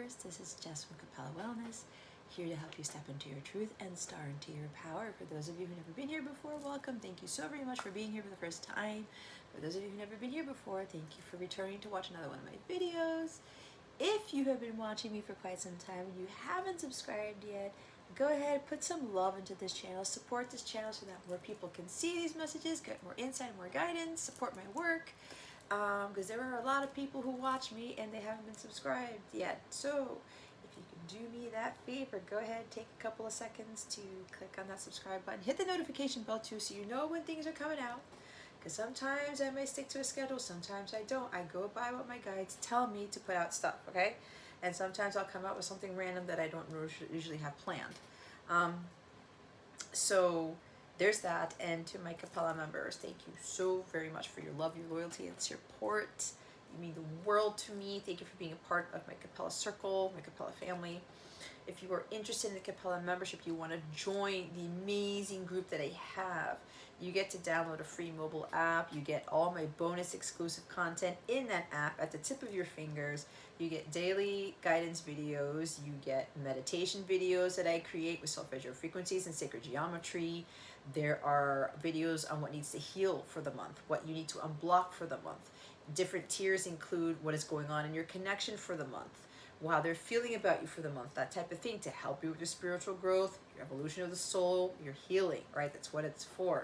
universe. This is Jess from Capella Wellness, here to help you step into your truth and star into your power. For those of you who've never been here before, welcome. Thank you so very much for being here for the first time. For those of you who've never been here before, thank you for returning to watch another one of my videos. If you have been watching me for quite some time and you haven't subscribed yet, go ahead, put some love into this channel, support this channel so that more people can see these messages, get more insight, more guidance, support my work. Because there are a lot of people who watch me and they haven't been subscribed yet. So if you can do me that favor, go ahead, take a couple of seconds to click on that subscribe button. Hit the notification bell too so you know when things are coming out. Because sometimes I may stick to a schedule, sometimes I don't. I go by what my guides tell me to put out stuff, okay? And sometimes I'll come out with something random that I don't usually have planned. So there's that. And to my Capella members, thank you so very much for your love, your loyalty, and support. You mean the world to me. Thank you for being a part of my Capella circle, my Capella family. If you are interested in the Capella membership, you want to join the amazing group that I have, you get to download a free mobile app. You get all my bonus exclusive content in that app at the tip of your fingers. You get daily guidance videos. You get meditation videos that I create with solfeggio frequencies and sacred geometry. There are videos on what needs to heal for the month, what you need to unblock for the month. Different tiers include what is going on in your connection for the month, how they're feeling about you for the month, that type of thing, to help you with your spiritual growth, your evolution of the soul, your healing, right? That's what it's for.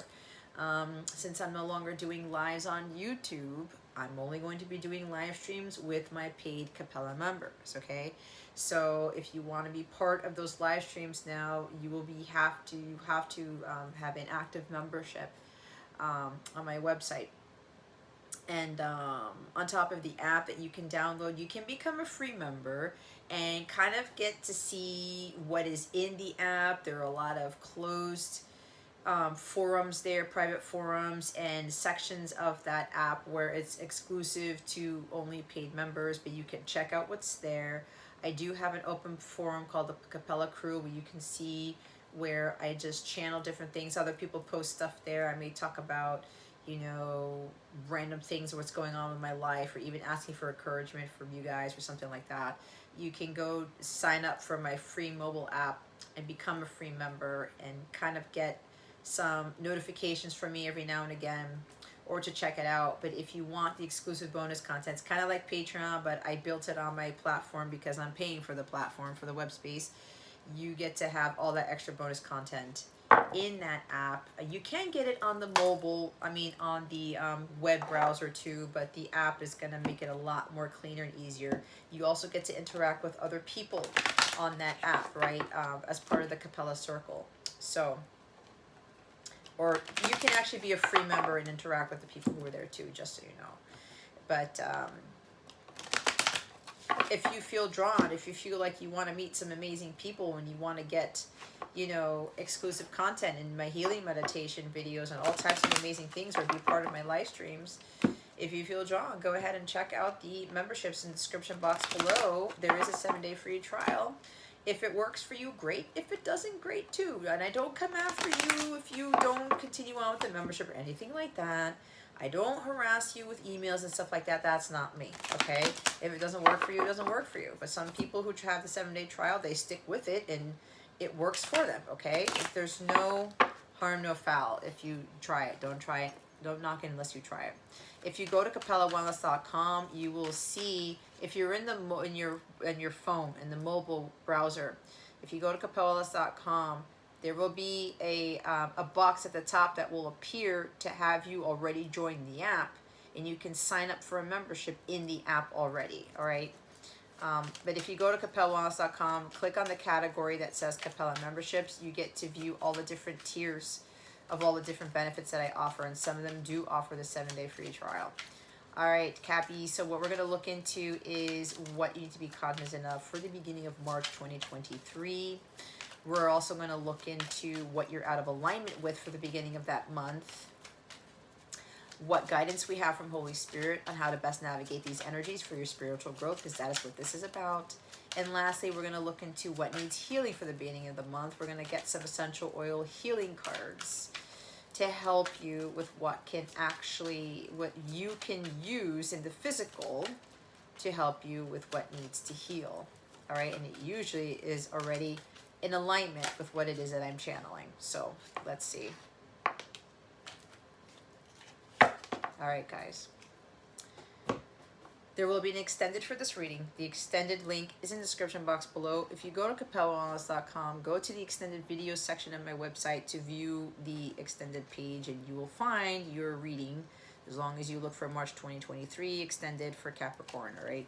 Since I'm no longer doing lives on YouTube, I'm only going to be doing live streams with my paid Capella members, okay? So if you want to be part of those live streams now, you will be have to have an active membership on my website. And on top of the app that you can download, you can become a free member and kind of get to see what is in the app. There are a lot of closed forums there, private forums, and sections of that app where it's exclusive to only paid members, but you can check out what's there. I do have an open forum called the Capella Crew where you can see where I just channel different things. Other people post stuff there. I may talk about, you know, random things or what's going on with my life, or even asking for encouragement from you guys or something like that. You can go sign up for my free mobile app and become a free member and kind of get some notifications from me every now and again, or to check it out. But if you want the exclusive bonus content, it's kind of like Patreon, but I built it on my platform because I'm paying for the platform, for the web space. You get to have all that extra bonus content in that app. You can get it on the mobile, on the web browser too, but the app is going to make it a lot more cleaner and easier. You also get to interact with other people on that app, right, as part of the Capella circle. So, or you can actually be a free member and interact with the people who are there too, just so you know. But if you feel drawn, if you feel like you want to meet some amazing people and you want to get, you know, exclusive content in my healing meditation videos and all types of amazing things, or be part of my live streams, if you feel drawn, go ahead and check out the memberships in the description box below. There is a 7-day free trial. If it works for you, great. If it doesn't, great too. And I don't come after you if you don't continue on with the membership or anything like that. I don't harass you with emails and stuff like that. That's not me, okay? If it doesn't work for you, it doesn't work for you. But some people who have the 7-day trial, they stick with it and it works for them, okay? If there's no harm, no foul. If you try it, don't try it. Don't knock it unless you try it. If you go to capellawellness.com, you will see, if you're in your phone, in the mobile browser, if you go to capellawellness.com, there will be a box at the top that will appear to have you already joined the app, and you can sign up for a membership in the app already, all right? But if you go to capellawellness.com, click on the category that says Capella memberships, you get to view all the different tiers of all the different benefits that I offer, and some of them do offer the 7-day free trial. All right, Cappy, so what we're going to look into is what you need to be cognizant of for the beginning of March 2023. We're also going to look into what you're out of alignment with for the beginning of that month, what guidance we have from Holy Spirit on how to best navigate these energies for your spiritual growth, because that is what this is about. And lastly, we're going to look into what needs healing for the beginning of the month. We're going to get some essential oil healing cards to help you with what you can use in the physical to help you with what needs to heal. all right? And it usually is already in alignment with what it is that I'm channeling. So let's see. All right, guys. There will be an extended for this reading. The extended link is in the description box below. If you go to capellawellness.com, go to the extended video section of my website to view the extended page, and you will find your reading, as long as you look for March 2023 extended for Capricorn, all right?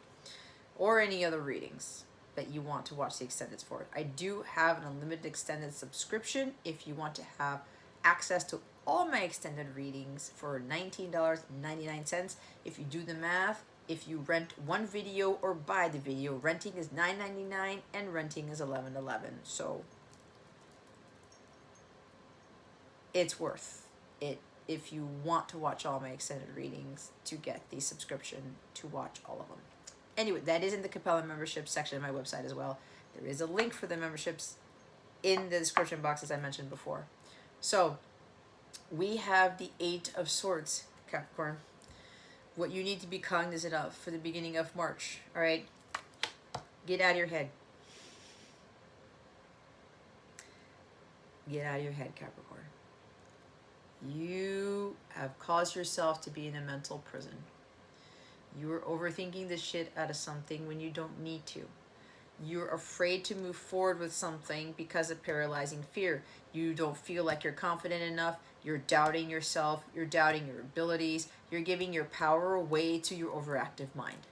Or any other readings that you want to watch the extended for. I do have an unlimited extended subscription if you want to have access to all my extended readings for $19.99. If you do the math, if you rent one video or buy the video, renting is $9.99 and renting is $11.11. So it's worth it if you want to watch all my extended readings to get the subscription to watch all of them. Anyway, that is in the Capella membership section of my website as well. There is a link for the memberships in the description box, as I mentioned before. So we have the Eight of Swords, Capricorn. What you need to be cognizant of for the beginning of March, all right? Get out of your head. Get out of your head, Capricorn. You have caused yourself to be in a mental prison. You are overthinking the shit out of something when you don't need to. You're afraid to move forward with something because of paralyzing fear. You don't feel like you're confident enough. You're doubting yourself. You're doubting your abilities. You're giving your power away to your overactive mind.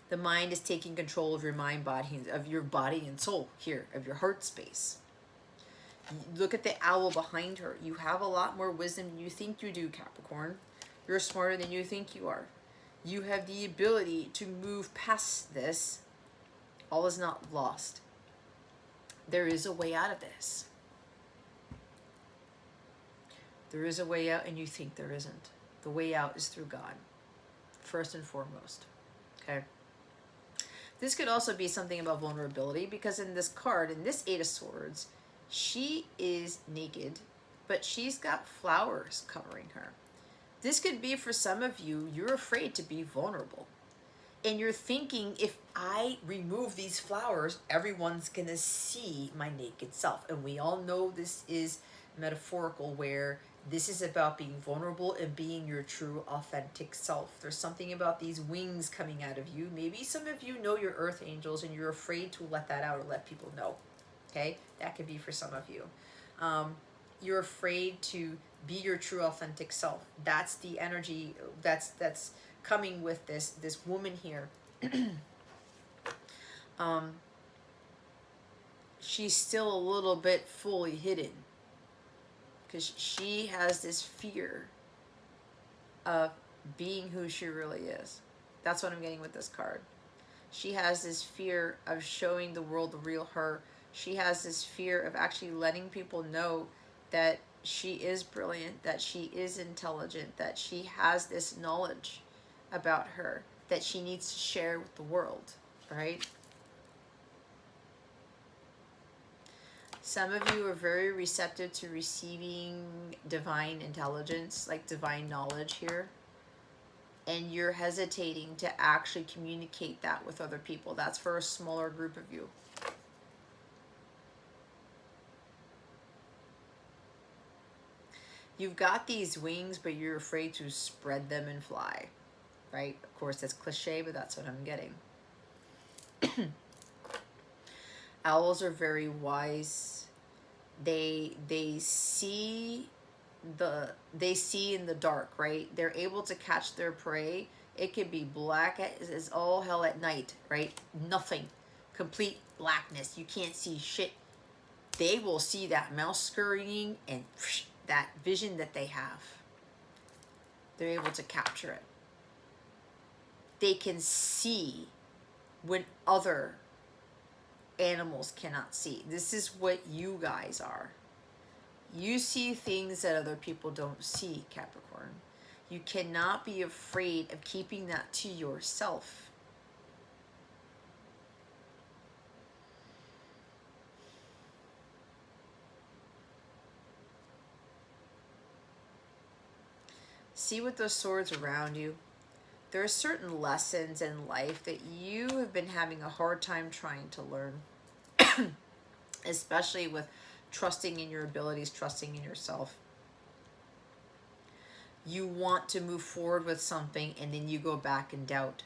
The mind is taking control of your mind, body, of your body and soul here, of your heart space. Look at the owl behind her. You have a lot more wisdom than you think you do, Capricorn. You're smarter than you think you are. You have the ability to move past this. All is not lost. There is a way out of this. There is a way out, and you think there isn't. The way out is through God, first and foremost. Okay? This could also be something about vulnerability, because in this card, in this Eight of Swords, she is naked, but she's got flowers covering her. This could be, for some of you, you're afraid to be vulnerable. And you're thinking, if I remove these flowers, everyone's going to see my naked self. And we all know this is metaphorical, where this is about being vulnerable and being your true, authentic self. There's something about these wings coming out of you. Maybe some of you know your earth angels and you're afraid to let that out or let people know. Okay? That could be for some of you. You're afraid to be your true, authentic self. That's the energy that's coming with this woman here. She's still a little bit fully hidden, because she has this fear of being who she really is. That's what I'm getting with this card. She has this fear of showing the world the real her. She has this fear of actually letting people know that she is brilliant, that she is intelligent, that she has this knowledge about her that she needs to share with the world, right? Some of you are very receptive to receiving divine intelligence, like divine knowledge here. And you're hesitating to actually communicate that with other people. That's for a smaller group of you. You've got these wings, but you're afraid to spread them and fly, right? Of course, that's cliche, but that's what I'm getting. Owls are very wise. They see in the dark, right? They're able to catch their prey. It could be black as all hell at night, right? Nothing. Complete blackness. You can't see shit. They will see that mouse scurrying and that vision that they have. They're able to capture it. They can see when other animals cannot see. This is what you guys are. You see things that other people don't see, Capricorn. You cannot be afraid of keeping that to yourself. See with those swords around you. there are certain lessons in life that you have been having a hard time trying to learn, especially with trusting in your abilities, trusting in yourself. You want to move forward with something and then you go back in doubt.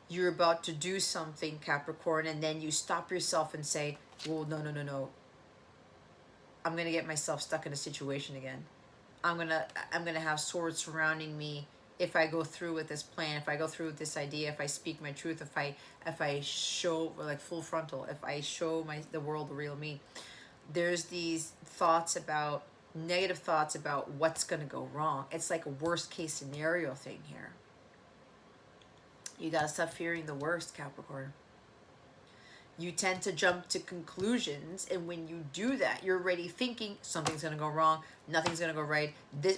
You're about to do something, Capricorn, and then you stop yourself and say, well, no. I'm going to get myself stuck in a situation again. I'm going to have swords surrounding me if I go through with this plan, if I go through with this idea, if I speak my truth, if I show, like, full frontal, if I show the world the real me. There's these thoughts about, negative thoughts about what's going to go wrong. It's like a worst case scenario thing here. You got to stop fearing the worst, Capricorn. You tend to jump to conclusions, and when you do that, you're already thinking something's going to go wrong, nothing's going to go right.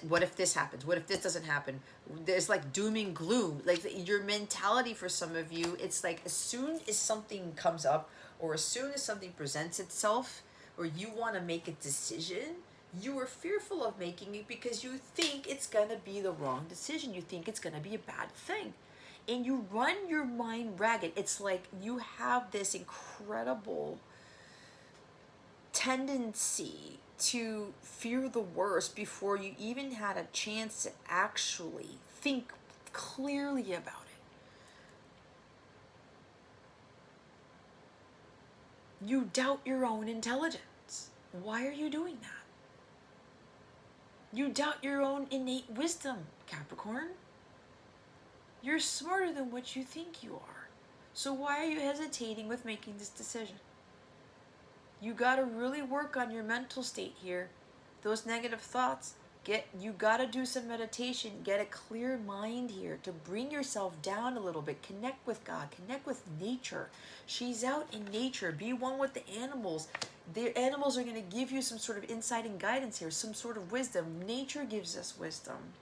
What if this happens? What if this doesn't happen? There's like doom and gloom. Like your mentality for some of you, it's like as soon as something comes up or as soon as something presents itself or you want to make a decision, you are fearful of making it because you think it's going to be the wrong decision. You think it's going to be a bad thing. And you run your mind ragged. It's like you have this incredible tendency to fear the worst before you even had a chance to actually think clearly about it. You doubt your own intelligence. Why are you doing that? You doubt your own innate wisdom, Capricorn. You're smarter than what you think you are. So why are you hesitating with making this decision? You got to really work on your mental state here. Those negative thoughts, you got to do some meditation, get a clear mind here to bring yourself down a little bit. Connect with God, connect with nature. She's out in nature. Be one with the animals. The animals are going to give you some sort of insight and guidance here, some sort of wisdom. Nature gives us wisdom.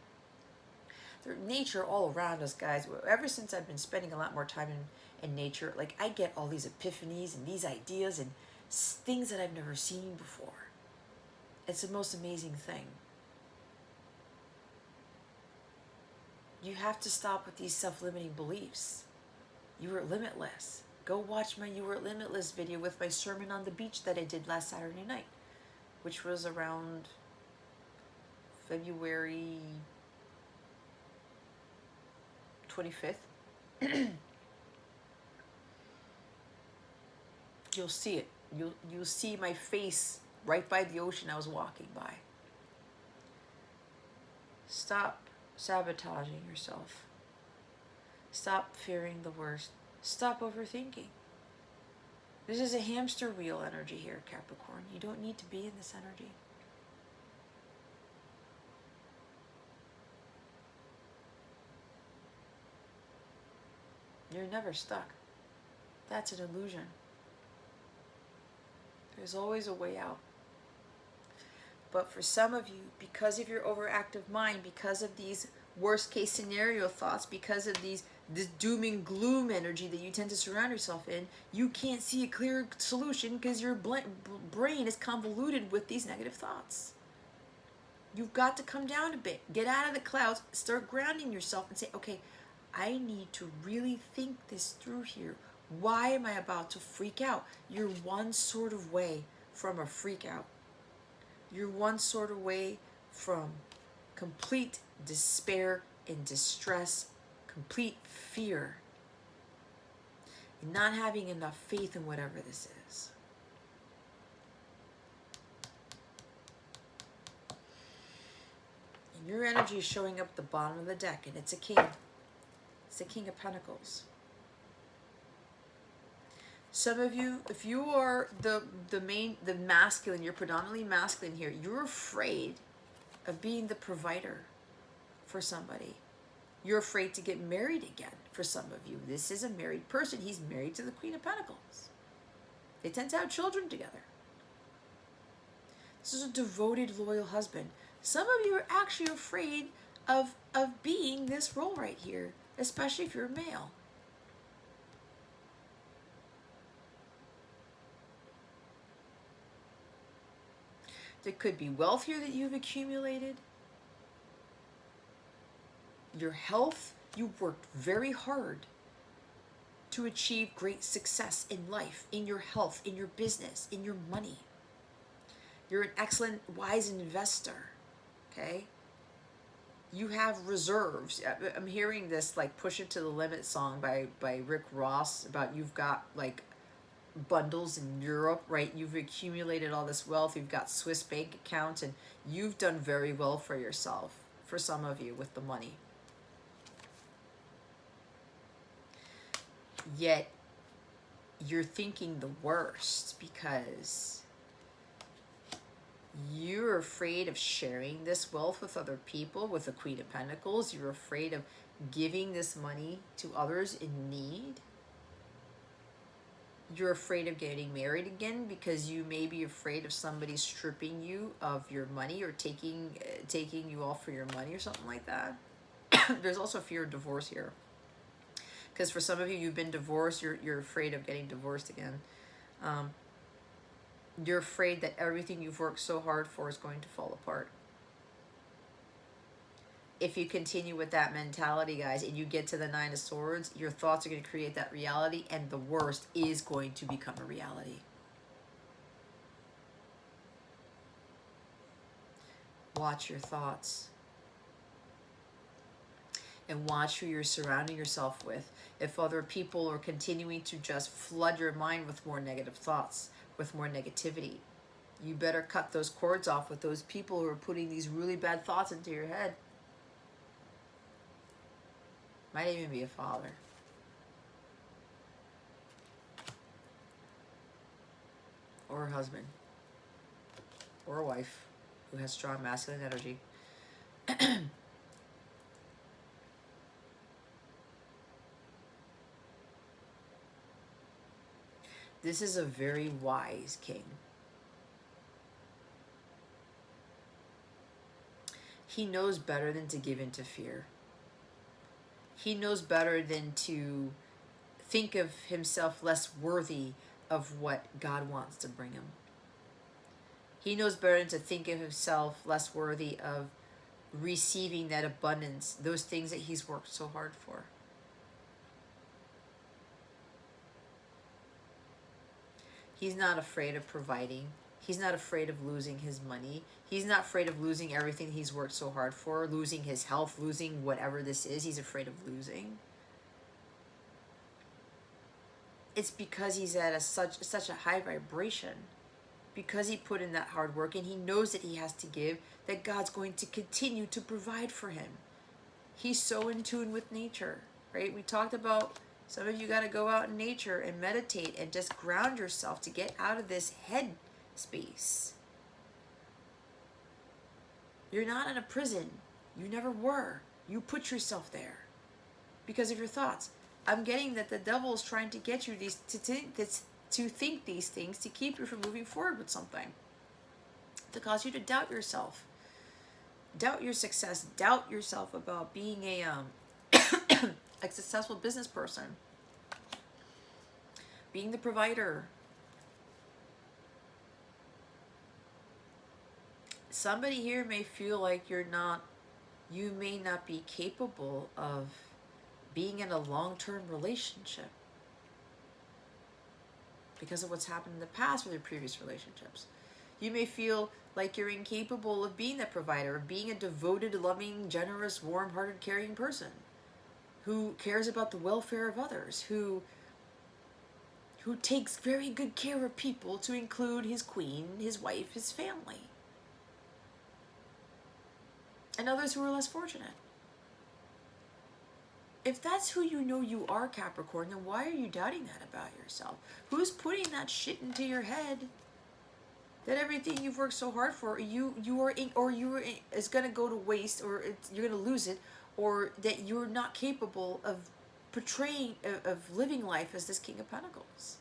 There's nature all around us, guys. Ever since I've been spending a lot more time in nature, like I get all these epiphanies and these ideas and things that I've never seen before. It's the most amazing thing. You have to stop with these self-limiting beliefs. You are limitless. Go watch my You Are Limitless video with my sermon on the beach that I did last Saturday night, which was around February 25th. You'll see it. You'll see my face right by the ocean I was walking by. Stop sabotaging yourself. Stop fearing the worst. Stop overthinking. This is a hamster wheel energy here, Capricorn. You don't need to be in this energy. You're never stuck. That's an illusion. There's always a way out. But for some of you, because of your overactive mind, because of these worst case scenario thoughts, because of this doom and gloom energy that you tend to surround yourself in, you can't see a clear solution because your brain is convoluted with these negative thoughts. You've got to come down a bit. Get out of the clouds. Start grounding yourself and say, okay, I need to really think this through here. Why am I about to freak out? You're one sort of way from a freak out. You're one sort of way from complete despair and distress, complete fear, and not having enough faith in whatever this is. And your energy is showing up at the bottom of the deck, and it's a king. It's the King of Pentacles. Some of you, if you are the masculine, you're predominantly masculine here, you're afraid of being the provider for somebody. You're afraid to get married again for some of you. This is a married person. He's married to the Queen of Pentacles. They tend to have children together. This is a devoted, loyal husband. Some of you are actually afraid of being this role right here, especially if you're a male. There could be wealth here that you've accumulated. Your health You've worked very hard to achieve great success in life, in your health, in your business, in your money. You're an excellent, wise investor, okay? You have reserves. I'm hearing this like Push It to the Limit song by Rick Ross about you've got like bundles in Europe, right? You've accumulated all this wealth. You've got Swiss bank accounts, and you've done very well for yourself, for some of you, with the money. Yet you're thinking the worst because you're afraid of sharing this wealth with other people. With the Queen of Pentacles, you're afraid of giving this money to others in need. You're afraid of getting married again because you may be afraid of somebody stripping you of your money or taking you off for your money or something like that. There's also fear of divorce here, because for some of you, you've been divorced. You're afraid of getting divorced again. You're afraid that everything you've worked so hard for is going to fall apart. If you continue with that mentality, guys, and you get to the Nine of Swords, your thoughts are going to create that reality, and the worst is going to become a reality. Watch your thoughts. And watch who you're surrounding yourself with. If other people are continuing to just flood your mind with more negative thoughts, with more negativity, you better cut those cords off with those people who are putting these really bad thoughts into your head. Might even be a father. Or a husband. Or a wife who has strong masculine energy. This is a very wise king. He knows better than to give in to fear. He knows better than to think of himself less worthy of what God wants to bring him. He knows better than to think of himself less worthy of receiving that abundance, those things that he's worked so hard for. He's not afraid of providing. He's not afraid of losing his money. He's not afraid of losing everything he's worked so hard for, losing his health, losing whatever this is he's afraid of losing. It's because he's at such a high vibration, because he put in that hard work and he knows that he has to give, that God's going to continue to provide for him. He's so in tune with nature, right? We talked about some of you got to go out in nature and meditate and just ground yourself to get out of this head space. You're not in a prison. You never were. You put yourself there because of your thoughts. I'm getting that the devil is trying to get you to think these things to keep you from moving forward with something, to cause you to doubt yourself, doubt your success, doubt yourself about being a successful business person, being the provider. Somebody here may feel like you may not be capable of being in a long-term relationship because of what's happened in the past with your previous relationships. You may feel like you're incapable of being that provider, of being a devoted, loving, generous, warm-hearted, caring person who cares about the welfare of others, who takes very good care of people, to include his queen, his wife, his family, and others who are less fortunate. If that's who you know you are, Capricorn, then why are you doubting that about yourself? Who's putting that shit into your head that everything you've worked so hard for is going to go to waste, or you're going to lose it, or that you're not capable of portraying, of living life as this King of Pentacles?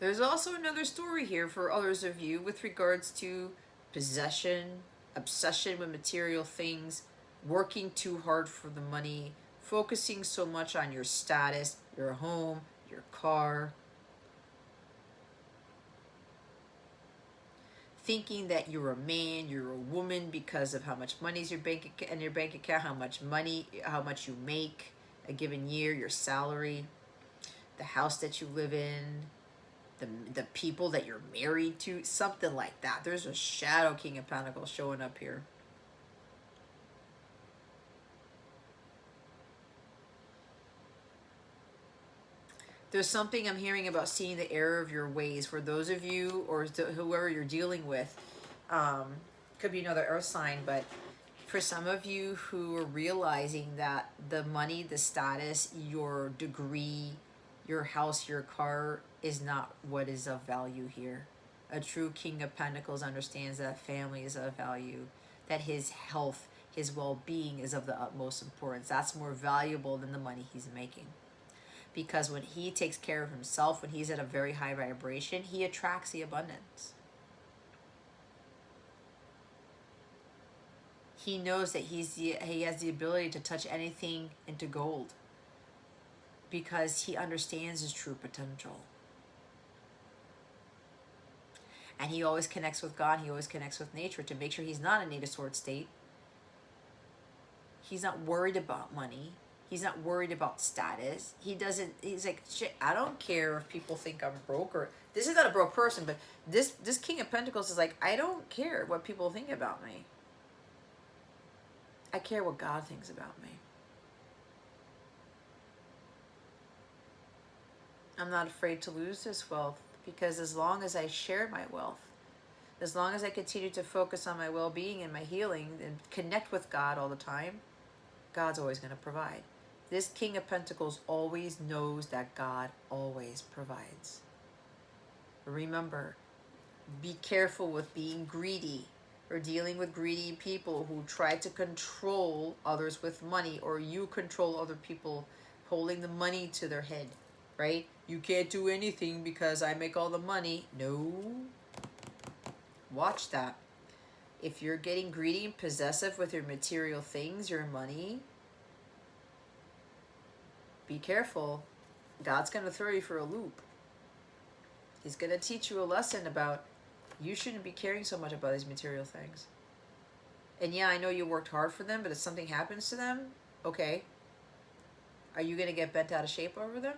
There's also another story here for others of you with regards to possession, obsession with material things, working too hard for the money, focusing so much on your status, your home, your car. thinking that you're a man, you're a woman because of how much money's in your bank account, how much you make a given year, your salary, the house that you live in, the people that you're married to, something like that. There's a shadow King of Pentacles showing up here. There's something I'm hearing about seeing the error of your ways. For those of you or whoever you're dealing with, could be another earth sign, but for some of you who are realizing that the money, the status, your degree, your house, your car is not what is of value here. A true King of Pentacles understands that family is of value, that his health, his well-being is of the utmost importance. That's more valuable than the money he's making. Because when he takes care of himself, when he's at a very high vibration, he attracts the abundance. He knows that he has the ability to touch anything into gold because he understands his true potential. And he always connects with God. He always connects with nature to make sure he's not in a native sword state. He's not worried about money. He's not worried about status. He's like, shit, I don't care if people think I'm broke, or this is not a broke person, but this King of Pentacles is like, I don't care what people think about me. I care what God thinks about me. I'm not afraid to lose this wealth because as long as I share my wealth, as long as I continue to focus on my well-being and my healing and connect with God all the time, God's always going to provide. This King of Pentacles always knows that God always provides. Remember, be careful with being greedy or dealing with greedy people who try to control others with money, or you control other people holding the money to their head, right? You can't do anything because I make all the money. No. Watch that. If you're getting greedy and possessive with your material things, your money, be careful. God's going to throw you for a loop. He's going to teach you a lesson about you shouldn't be caring so much about these material things. And yeah, I know you worked hard for them, but if something happens to them, okay. Are you going to get bent out of shape over them?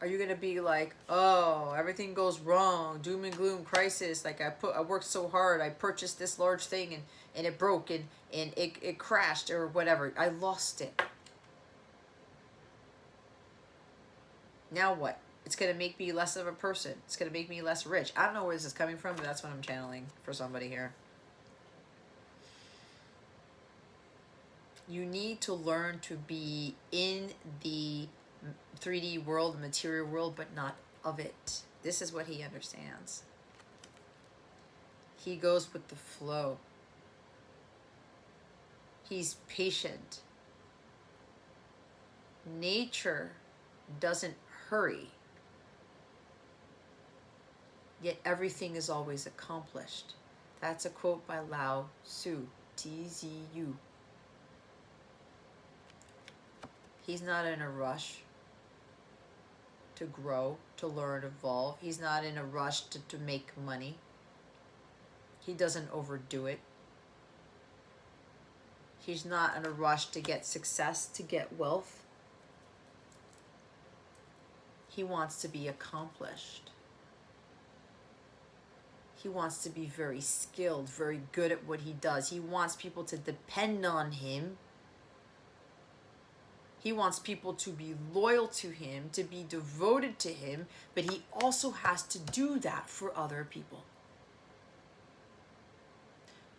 Are you going to be like, oh, everything goes wrong, doom and gloom, crisis, like I worked so hard, I purchased this large thing and it broke and it crashed or whatever. I lost it. Now what? It's going to make me less of a person. It's going to make me less rich. I don't know where this is coming from, but that's what I'm channeling for somebody here. You need to learn to be in the 3D world, the material world, but not of it. This is what he understands. He goes with the flow. He's patient. Nature doesn't hurry. Yet everything is always accomplished. That's a quote by Lao Tzu, T-Z-U. He's not in a rush to grow, to learn, evolve. He's not in a rush to make money. He doesn't overdo it. He's not in a rush to get success, to get wealth. He wants to be accomplished. He wants to be very skilled, very good at what he does. He wants people to depend on him. He wants people to be loyal to him, to be devoted to him, but he also has to do that for other people.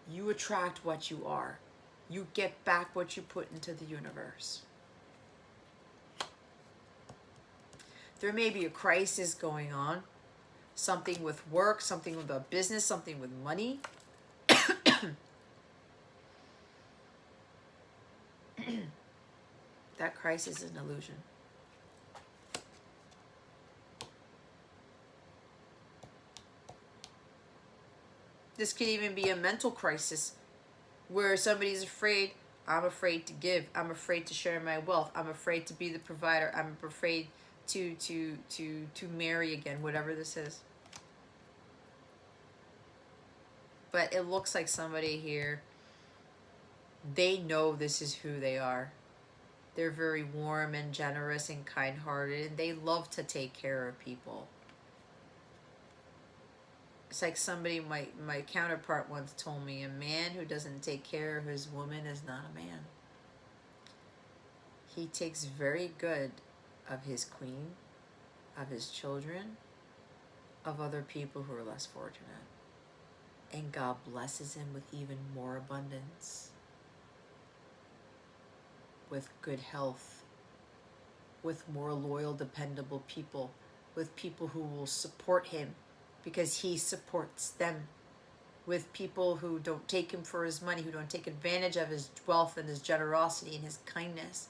You attract what you are. You get back what you put into the universe. There may be a crisis going on, something with work, something with a business, something with money. That crisis is an illusion. This could even be a mental crisis where somebody's afraid. I'm afraid to give. I'm afraid to share my wealth. I'm afraid to be the provider. I'm afraid to marry again, whatever this is. But it looks like somebody here, they know this is who they are. They're very warm and generous and kind-hearted, and they love to take care of people. It's like somebody, my counterpart once told me, a man who doesn't take care of his woman is not a man. He takes very good of his queen, of his children, of other people who are less fortunate. And God blesses him with even more abundance, with good health, with more loyal, dependable people, with people who will support him because he supports them, with people who don't take him for his money, who don't take advantage of his wealth and his generosity and his kindness.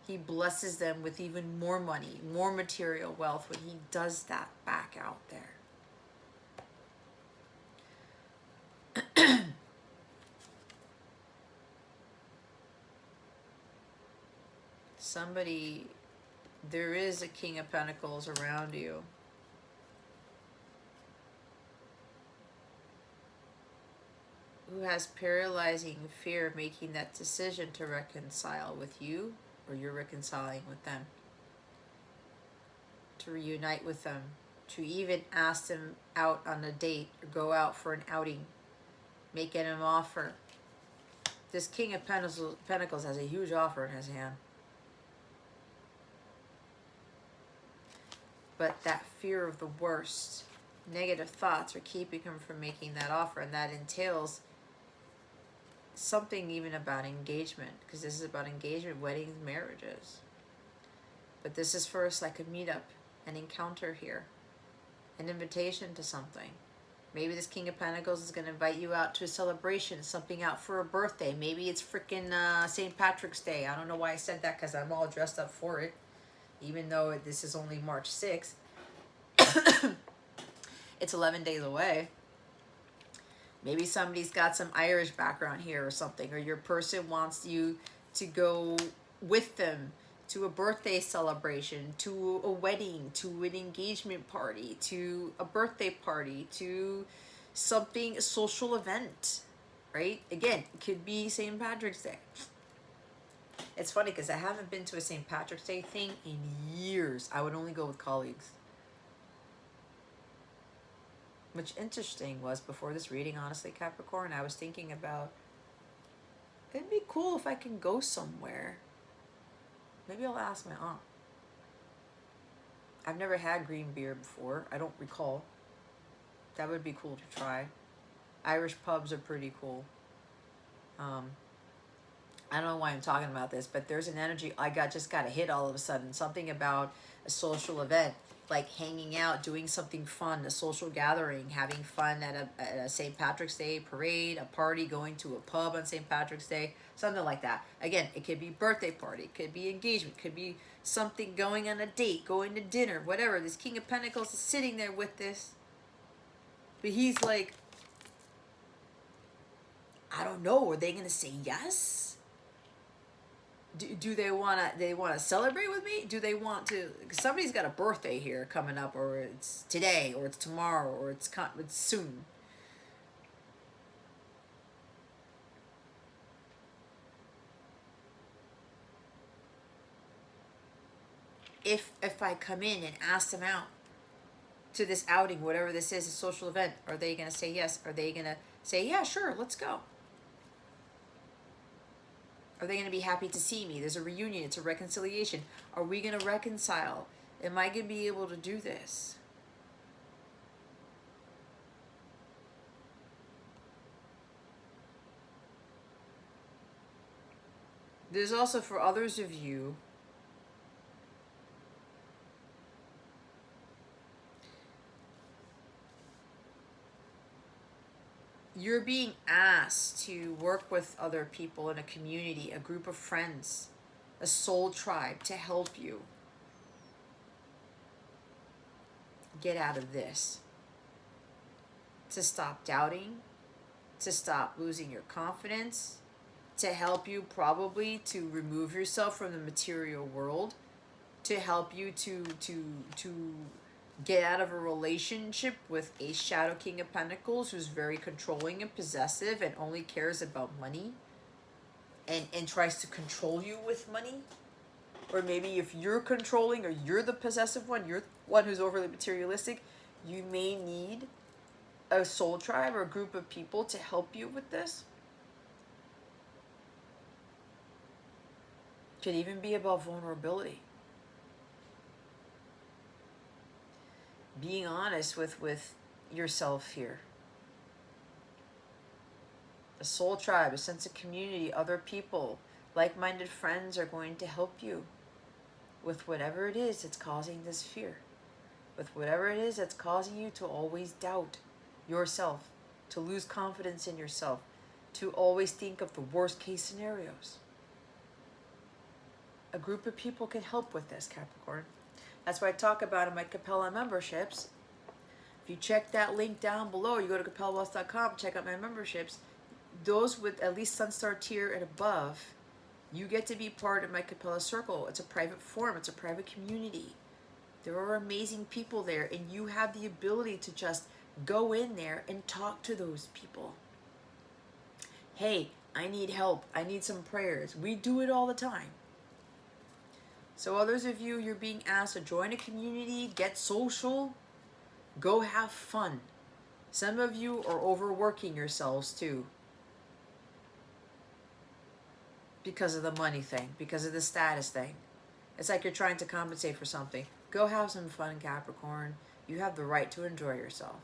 He blesses them with even more money, more material wealth when he does that back out there. Somebody, there is a King of Pentacles around you. Who has paralyzing fear of making that decision to reconcile with you, or you're reconciling with them, to reunite with them, to even ask them out on a date or go out for an outing, making an offer. This King of Pentacles has a huge offer in his hand. But that fear of the worst, negative thoughts are keeping him from making that offer, and that entails something even about engagement, because this is about engagement, weddings, marriages. But this is first like a meetup, an encounter here, an invitation to something. Maybe this King of Pentacles is going to invite you out to a celebration, something out for a birthday. Maybe it's freaking St. Patrick's Day. I don't know why I said that, because I'm all dressed up for it, even though this is only March 6th. It's 11 days away. Maybe somebody's got some Irish background here or something, or your person wants you to go with them to a birthday celebration, to a wedding, to an engagement party, to a birthday party, to something, a social event, right? Again, it could be St. Patrick's Day. It's funny because I haven't been to a St. Patrick's Day thing in years. I would only go with colleagues. Which interesting was, before this reading, honestly, Capricorn, I was thinking about, it'd be cool if I can go somewhere. Maybe I'll ask my aunt. I've never had green beer before. I don't recall. That would be cool to try. Irish pubs are pretty cool. I don't know why I'm talking about this, but there's an energy I just got a hit all of a sudden. Something about a social event, like hanging out, doing something fun, a social gathering, having fun at a St. Patrick's Day parade, a party, going to a pub on St. Patrick's Day, something like that. Again, it could be birthday party, it could be engagement, could be something, going on a date, going to dinner, whatever. This King of Pentacles is sitting there with this, but he's like, I don't know, are they going to say yes? Do they want to celebrate with me? Do they want to, somebody's got a birthday here coming up, or it's today, or it's tomorrow, or it's soon. If I come in and ask them out to this outing, whatever this is, a social event, are they going to say yes? Are they going to say, yeah, sure, let's go? Are they going to be happy to see me? There's a reunion. It's a reconciliation. Are we going to reconcile? Am I going to be able to do this? There's also, for others of you, you're being asked to work with other people in a community, a group of friends, a soul tribe, to help you get out of this, to stop doubting, to stop losing your confidence, to help you probably to remove yourself from the material world, to help you to Get out of a relationship with a Shadow King of Pentacles who's very controlling and possessive and only cares about money and tries to control you with money. Or maybe if you're controlling or you're the possessive one, you're the one who's overly materialistic, you may need a soul tribe or a group of people to help you with this. Could even be about vulnerability. Being honest with yourself here. A soul tribe, a sense of community, other people, like-minded friends are going to help you with whatever it is that's causing this fear. With whatever it is that's causing you to always doubt yourself, to lose confidence in yourself, to always think of the worst case scenarios. A group of people can help with this, Capricorn. That's what I talk about in my Capella memberships. If you check that link down below, you go to capellawealth.com, check out my memberships. Those with at least Sunstar tier and above, you get to be part of my Capella circle. It's a private forum. It's a private community. There are amazing people there, and you have the ability to just go in there and talk to those people. Hey, I need help. I need some prayers. We do it all the time. So others of you, you're being asked to join a community, get social, go have fun. Some of you are overworking yourselves too. Because of the money thing, because of the status thing. It's like you're trying to compensate for something. Go have some fun, Capricorn. You have the right to enjoy yourself.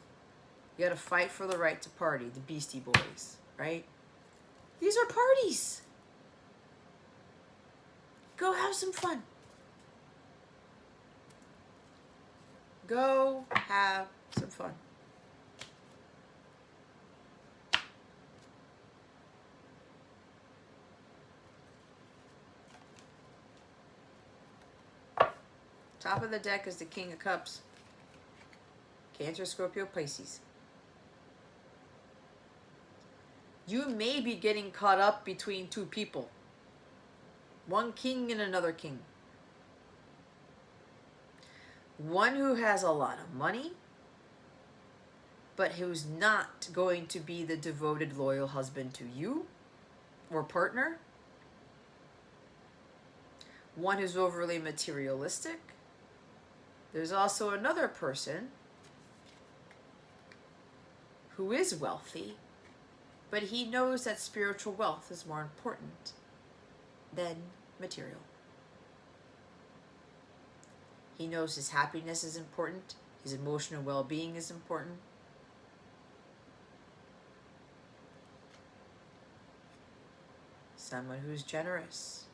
You gotta fight for the right to party, the Beastie Boys, right? These are parties. Go have some fun. Go have some fun. Top of the deck is the King of Cups. Cancer, Scorpio, Pisces. You may be getting caught up between two people. One king and another king. One who has a lot of money, but who's not going to be the devoted, loyal husband to you or partner. One who's overly materialistic. There's also another person who is wealthy, but he knows that spiritual wealth is more important than material. He knows his happiness is important, his emotional well-being is important. Someone who's generous,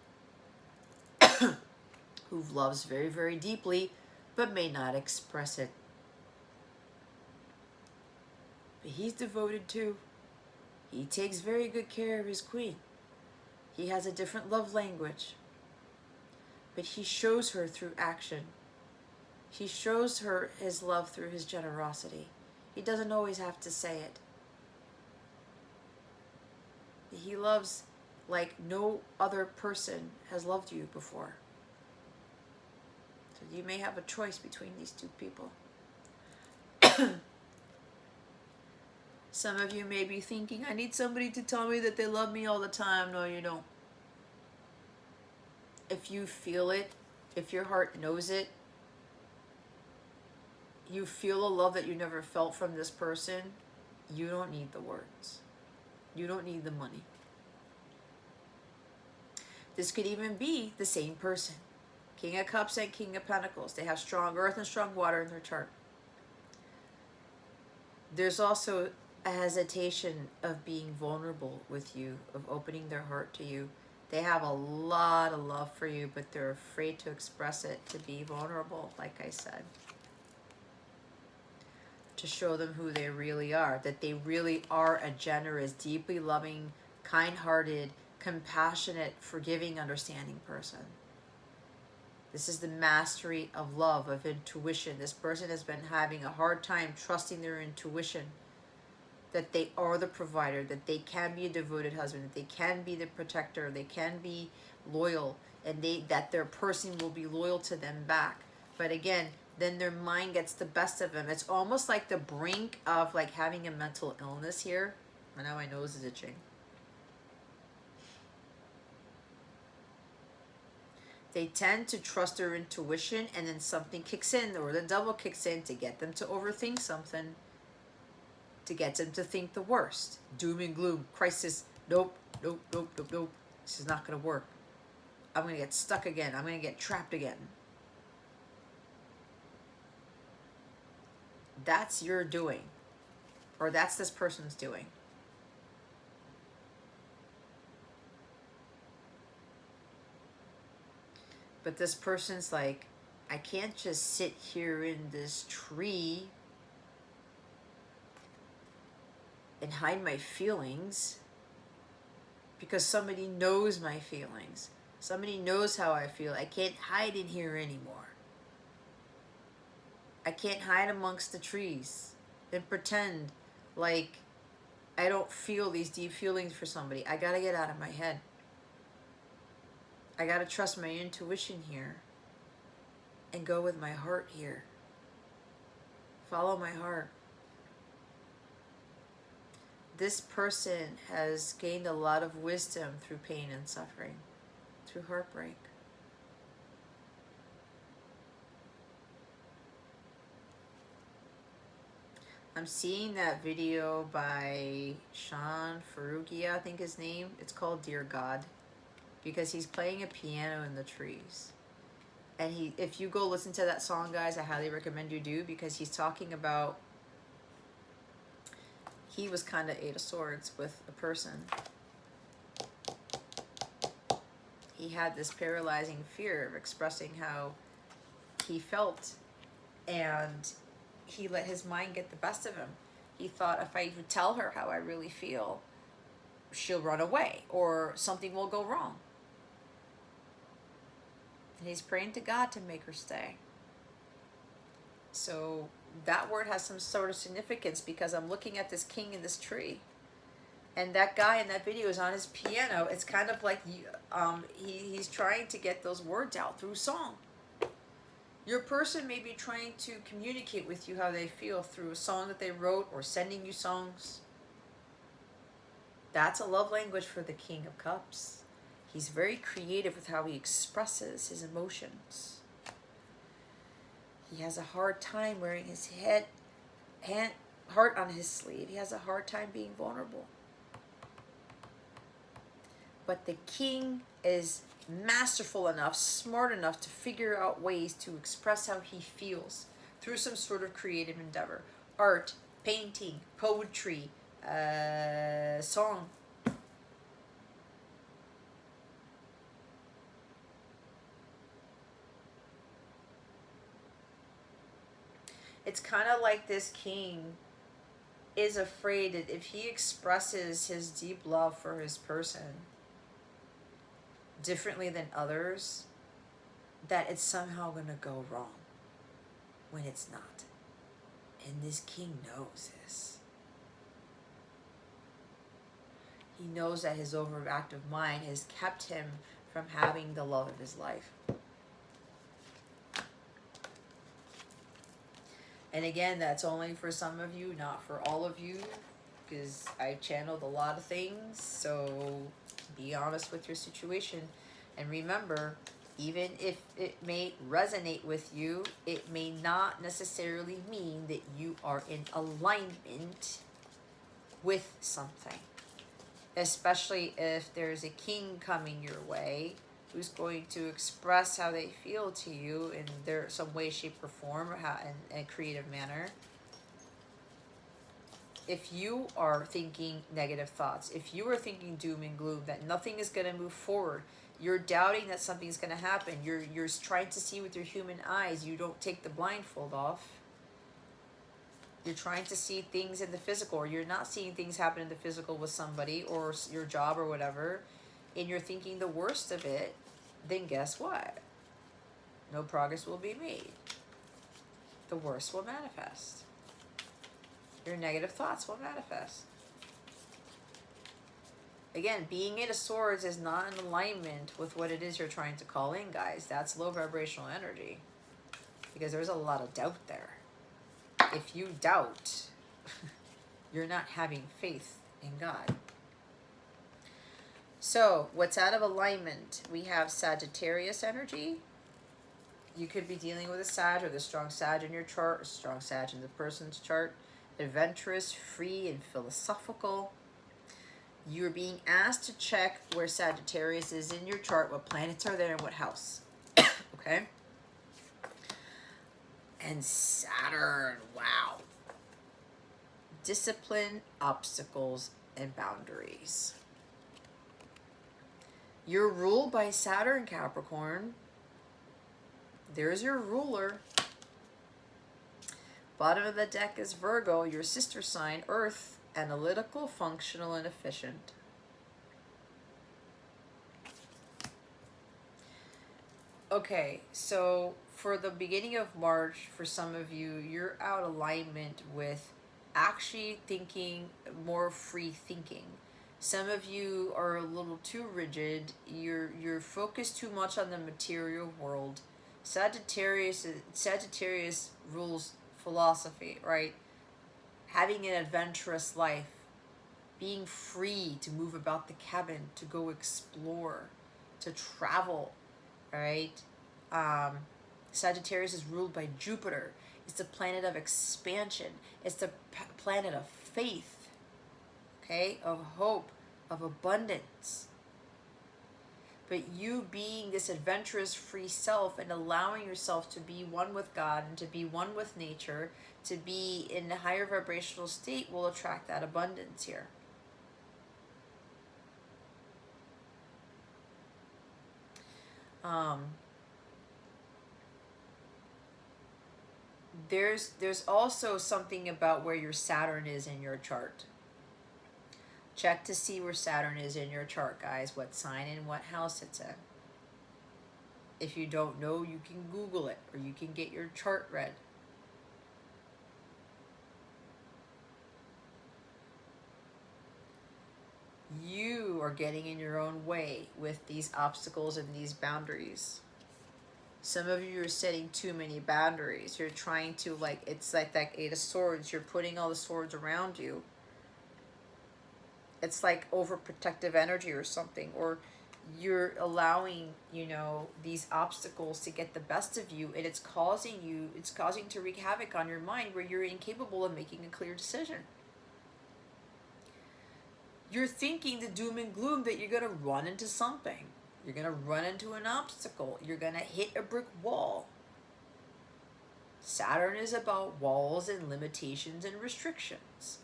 who loves very, very deeply, but may not express it. But he's devoted too. He takes very good care of his queen. He has a different love language, but he shows her through action. He shows her his love through his generosity. He doesn't always have to say it. He loves like no other person has loved you before. So you may have a choice between these two people. Some of you may be thinking, I need somebody to tell me that they love me all the time. No, you don't. If you feel it, if your heart knows it, you feel a love that you never felt from this person, you don't need the words. You don't need the money. This could even be the same person. King of Cups and King of Pentacles. They have strong earth and strong water in their chart. There's also a hesitation of being vulnerable with you, of opening their heart to you. They have a lot of love for you, but they're afraid to express it, to be vulnerable, like I said. To show them who they really are, that they really are a generous, deeply loving, kind-hearted, compassionate, forgiving, understanding person. This is the mastery of love, of intuition. This person has been having a hard time trusting their intuition, that they are the provider, that they can be a devoted husband, that they can be the protector, they can be loyal, and that their person will be loyal to them back. But again, then their mind gets the best of them. It's almost like the brink of like having a mental illness here. I know my nose is itching. They tend to trust their intuition, and then something kicks in, or the devil kicks in to get them to overthink something, to get them to think the worst. Doom and gloom, crisis. Nope, nope, nope, nope, nope. This is not going to work. I'm going to get stuck again. I'm going to get trapped again. That's your doing. Or that's this person's doing. But this person's like, I can't just sit here in this tree and hide my feelings, because somebody knows my feelings. Somebody knows how I feel. I can't hide in here anymore. I can't hide amongst the trees and pretend like I don't feel these deep feelings for somebody. I gotta get out of my head. I gotta trust my intuition here and go with my heart here. Follow my heart. This person has gained a lot of wisdom through pain and suffering, through heartbreak. I'm seeing that video by Sean Farugia, I think his name. It's called Dear God, because he's playing a piano in the trees. And if you go listen to that song, guys, I highly recommend you do, because he's talking about, he was kind of Eight of Swords with a person. He had this paralyzing fear of expressing how he felt, and he let his mind get the best of him. He thought, if I would tell her how I really feel, she'll run away or something will go wrong. And he's praying to God to make her stay. So that word has some sort of significance, because I'm looking at this king in this tree. And that guy in that video is on his piano. It's kind of like he's trying to get those words out through song. Your person may be trying to communicate with you how they feel through a song that they wrote, or sending you songs. That's a love language for the King of Cups. He's very creative with how he expresses his emotions. He has a hard time wearing his heart on his sleeve. He has a hard time being vulnerable. But the king is masterful enough, smart enough to figure out ways to express how he feels through some sort of creative endeavor. Art, painting, poetry, song. It's kind of like this king is afraid that if he expresses his deep love for his person differently than others, that it's somehow going to go wrong, when it's not. And this king knows this. He knows that his overactive mind has kept him from having the love of his life. And again, that's only for some of you, not for all of you, because I've channeled a lot of things. So be honest with your situation. And remember, even if it may resonate with you, it may not necessarily mean that you are in alignment with something. Especially if there's a king coming your way who's going to express how they feel to you in some way, shape, or form, or in a creative manner. If you are thinking negative thoughts, if you are thinking doom and gloom, that nothing is going to move forward, you're doubting that something's going to happen, you're trying to see with your human eyes, you don't take the blindfold off, you're trying to see things in the physical, or you're not seeing things happen in the physical with somebody or your job or whatever, and you're thinking the worst of it, then guess what? No progress will be made. The worst will manifest. Your negative thoughts will manifest. Again, being Eight of Swords is not in alignment with what it is you're trying to call in, guys. That's low vibrational energy. because there's a lot of doubt there. If you doubt, you're not having faith in God. So what's out of alignment? We have Sagittarius energy. You could be dealing with a Sag or the strong Sag in your chart, or strong Sag in the person's chart. Adventurous, free, and philosophical. You're being asked to check where Sagittarius is in your chart, what planets are there, and what house. Okay? And Saturn, wow. Discipline, obstacles, and boundaries. You're ruled by Saturn, Capricorn. There's your ruler. Bottom of the deck is Virgo, your sister sign, Earth, analytical, functional, and efficient. Okay, so for the beginning of March, for some of you, you're out of alignment with actually thinking more free thinking. Some of you are a little too rigid. You're focused too much on the material world. Sagittarius rules philosophy, right? Having an adventurous life, being free to move about the cabin, to go explore, to travel, right? Sagittarius is ruled by Jupiter. It's the planet of expansion. It's the planet of faith, okay, of hope, of abundance. But you being this adventurous free self and allowing yourself to be one with God and to be one with nature, to be in a higher vibrational state will attract that abundance here. There's also something about where your Saturn is in your chart. Check to see where Saturn is in your chart, guys, what sign and what house it's in. If you don't know, you can Google it, or you can get your chart read. You are getting in your own way with these obstacles and these boundaries. Some of you are setting too many boundaries. You're trying to, like, it's like that Eight of Swords. You're putting all the swords around you. It's like overprotective energy or something. Or you're allowing, you know, these obstacles to get the best of you. And it's causing to wreak havoc on your mind where you're incapable of making a clear decision. You're thinking the doom and gloom that you're going to run into something. You're going to run into an obstacle. You're going to hit a brick wall. Saturn is about walls and limitations and restrictions.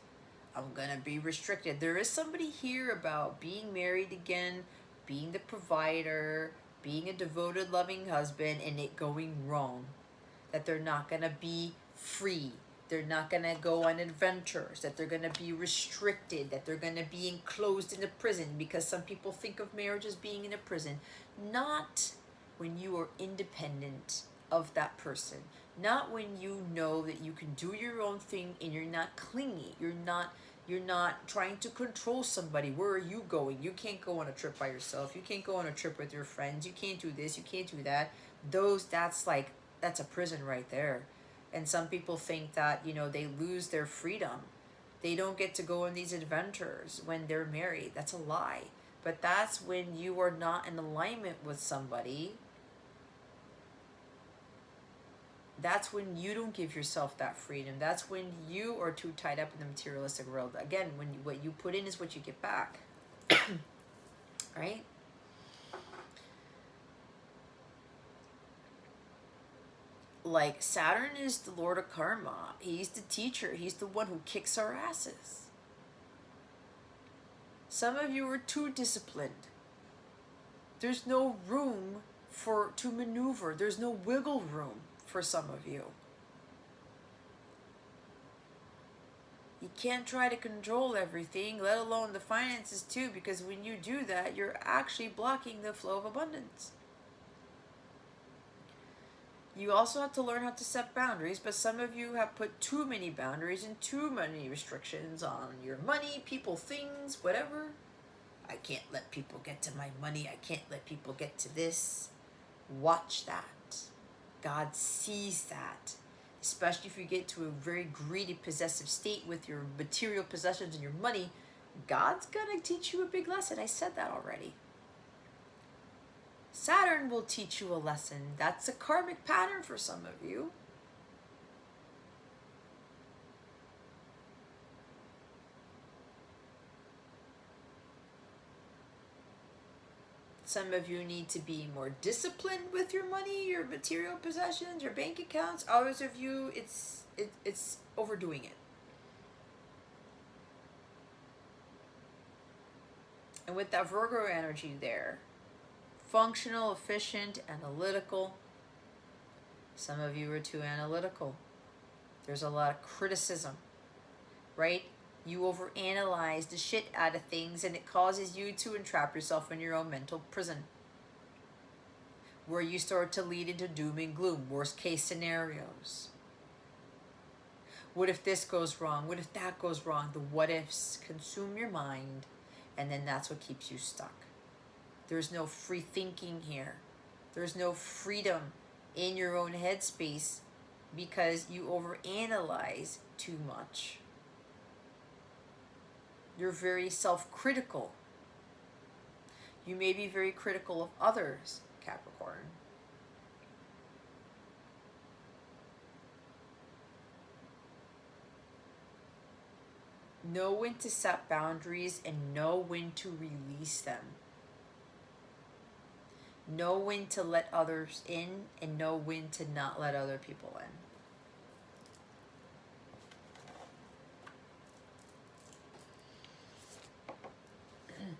I'm going to be restricted. There is somebody here about being married again, being the provider, being a devoted, loving husband, and it going wrong. That they're not going to be free. They're not going to go on adventures, that they're going to be restricted, that they're going to be enclosed in a prison, because some people think of marriage as being in a prison. Not when you are independent of that person. Not when you know that you can do your own thing and you're not clingy. You're not trying to control somebody. Where are you going? You can't go on a trip by yourself. You can't go on a trip with your friends. You can't do this. You can't do that. That's a prison right there. And some people think that, you know, they lose their freedom. They don't get to go on these adventures when they're married. That's a lie. But that's when you are not in alignment with somebody. That's when you don't give yourself that freedom. That's when you are too tied up in the materialistic world. Again, what you put in is what you get back. Right? Like, Saturn is the Lord of Karma. He's the teacher. He's the one who kicks our asses. Some of you are too disciplined. There's no room to maneuver. There's no wiggle room for some of you. You can't try to control everything, let alone the finances too, because when you do that, you're actually blocking the flow of abundance. You also have to learn how to set boundaries, but some of you have put too many boundaries and too many restrictions on your money, people, things, whatever. I can't let people get to my money. I can't let people get to this. Watch that. God sees that. Especially if you get to a very greedy, possessive state with your material possessions and your money, God's gonna teach you a big lesson. I said that already. Saturn will teach you a lesson. That's a karmic pattern for some of you. Some of you need to be more disciplined with your money, your material possessions, your bank accounts. Others of you, it's overdoing it. And with that Virgo energy there, functional, efficient, analytical. Some of you are too analytical. There's a lot of criticism, right? You overanalyze the shit out of things, and it causes you to entrap yourself in your own mental prison, where you start to lead into doom and gloom, worst case scenarios. What if this goes wrong? What if that goes wrong? The what ifs consume your mind, and then that's what keeps you stuck. There's no free thinking here. There's no freedom in your own headspace because you overanalyze too much. You're very self-critical. You may be very critical of others, Capricorn. Know when to set boundaries and know when to release them. Know when to let others in and know when to not let other people in.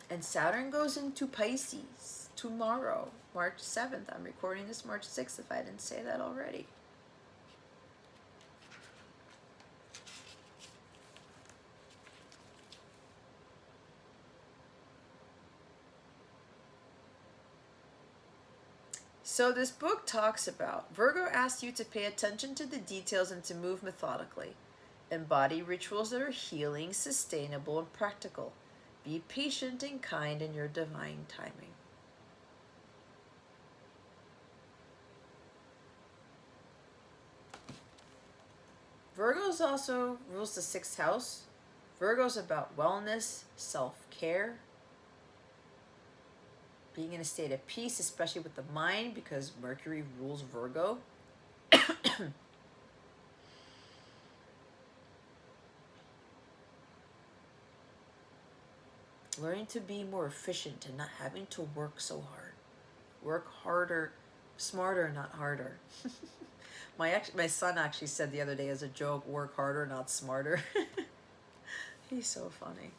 And Saturn goes into Pisces tomorrow, March 7th. I'm recording this March 6th if I didn't say that already. So this book talks about, Virgo asks you to pay attention to the details and to move methodically. Embody rituals that are healing, sustainable, and practical. Be patient and kind in your divine timing. Virgo's also rules the 6th house. Virgo's about wellness, self-care, being in a state of peace, especially with the mind, because Mercury rules Virgo. Learning to be more efficient and not having to work so hard. Work harder, smarter, not harder. My son actually said the other day as a joke, work harder, not smarter. He's so funny.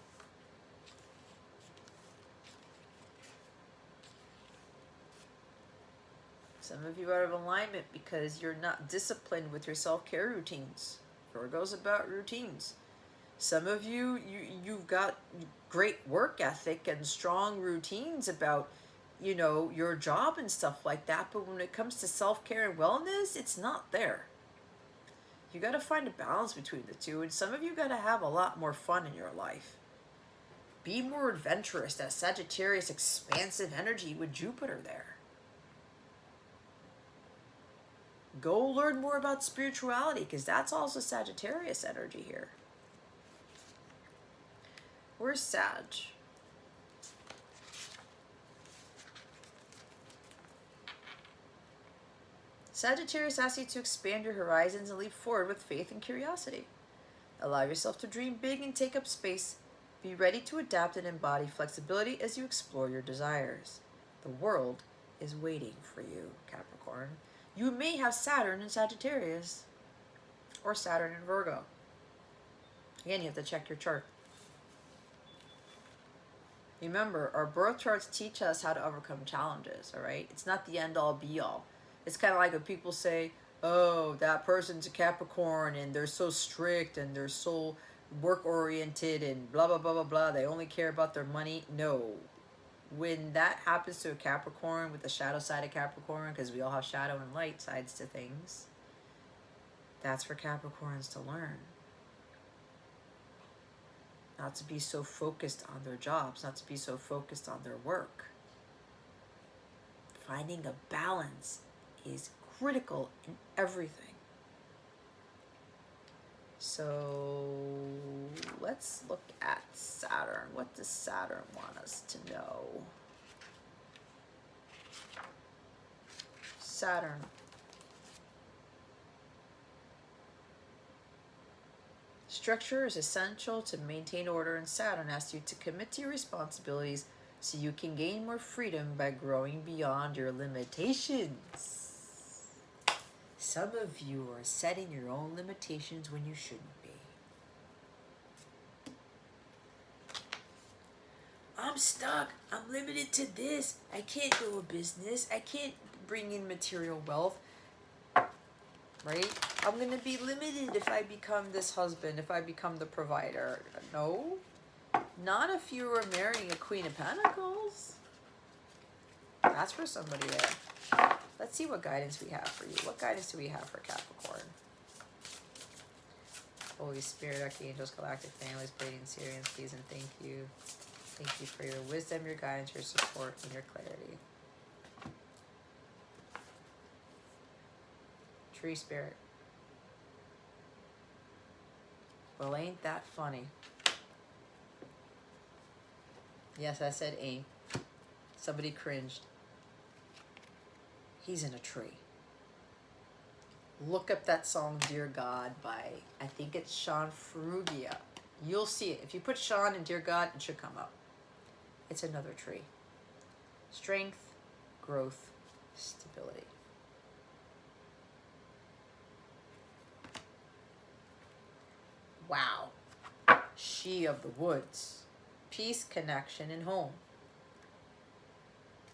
Some of you are out of alignment because you're not disciplined with your self-care routines. Virgo's about routines. Some of you, you've got great work ethic and strong routines about, you know, your job and stuff like that. But when it comes to self-care and wellness, it's not there. You got to find a balance between the two. And some of you got to have a lot more fun in your life. Be more adventurous. That Sagittarius expansive energy with Jupiter there. Go learn more about spirituality because that's also Sagittarius energy here. Where's Sag? Sagittarius asks you to expand your horizons and leap forward with faith and curiosity. Allow yourself to dream big and take up space. Be ready to adapt and embody flexibility as you explore your desires. The world is waiting for you, Capricorn. You may have Saturn in Sagittarius or Saturn in Virgo. Again, you have to check your chart. Remember, our birth charts teach us how to overcome challenges, all right? It's not the end-all, be-all. It's kind of like when people say, oh, that person's a Capricorn and they're so strict and they're so work-oriented and blah, blah, blah, blah, blah. They only care about their money. No. When that happens to a Capricorn with the shadow side of Capricorn, because we all have shadow and light sides to things, that's for Capricorns to learn. Not to be so focused on their jobs, not to be so focused on their work. Finding a balance is critical in everything. So let's look at Saturn. What does Saturn want us to know? Saturn. Structure is essential to maintain order, and Saturn asks you to commit to your responsibilities so you can gain more freedom by growing beyond your limitations. Some of you are setting your own limitations when you shouldn't be. I'm stuck. I'm limited to this. I can't grow a business. I can't bring in material wealth. Right? I'm going to be limited if I become this husband, if I become the provider. No. Not if you are marrying a Queen of Pentacles. That's for somebody there. Let's see what guidance we have for you. What guidance do we have for Capricorn? Holy Spirit, Archangels, Galactic Families, Pleiadian, Syrians, please and thank you. Thank you for your wisdom, your guidance, your support, and your clarity. Tree Spirit. Well, ain't that funny? Yes, I said ain't. Somebody cringed. He's in a tree. Look up that song, Dear God, by, I think it's Sean Ferrugia. You'll see it. If you put Sean and Dear God, it should come up. It's another tree. Strength, growth, stability. Wow. She of the woods. Peace, connection, and home.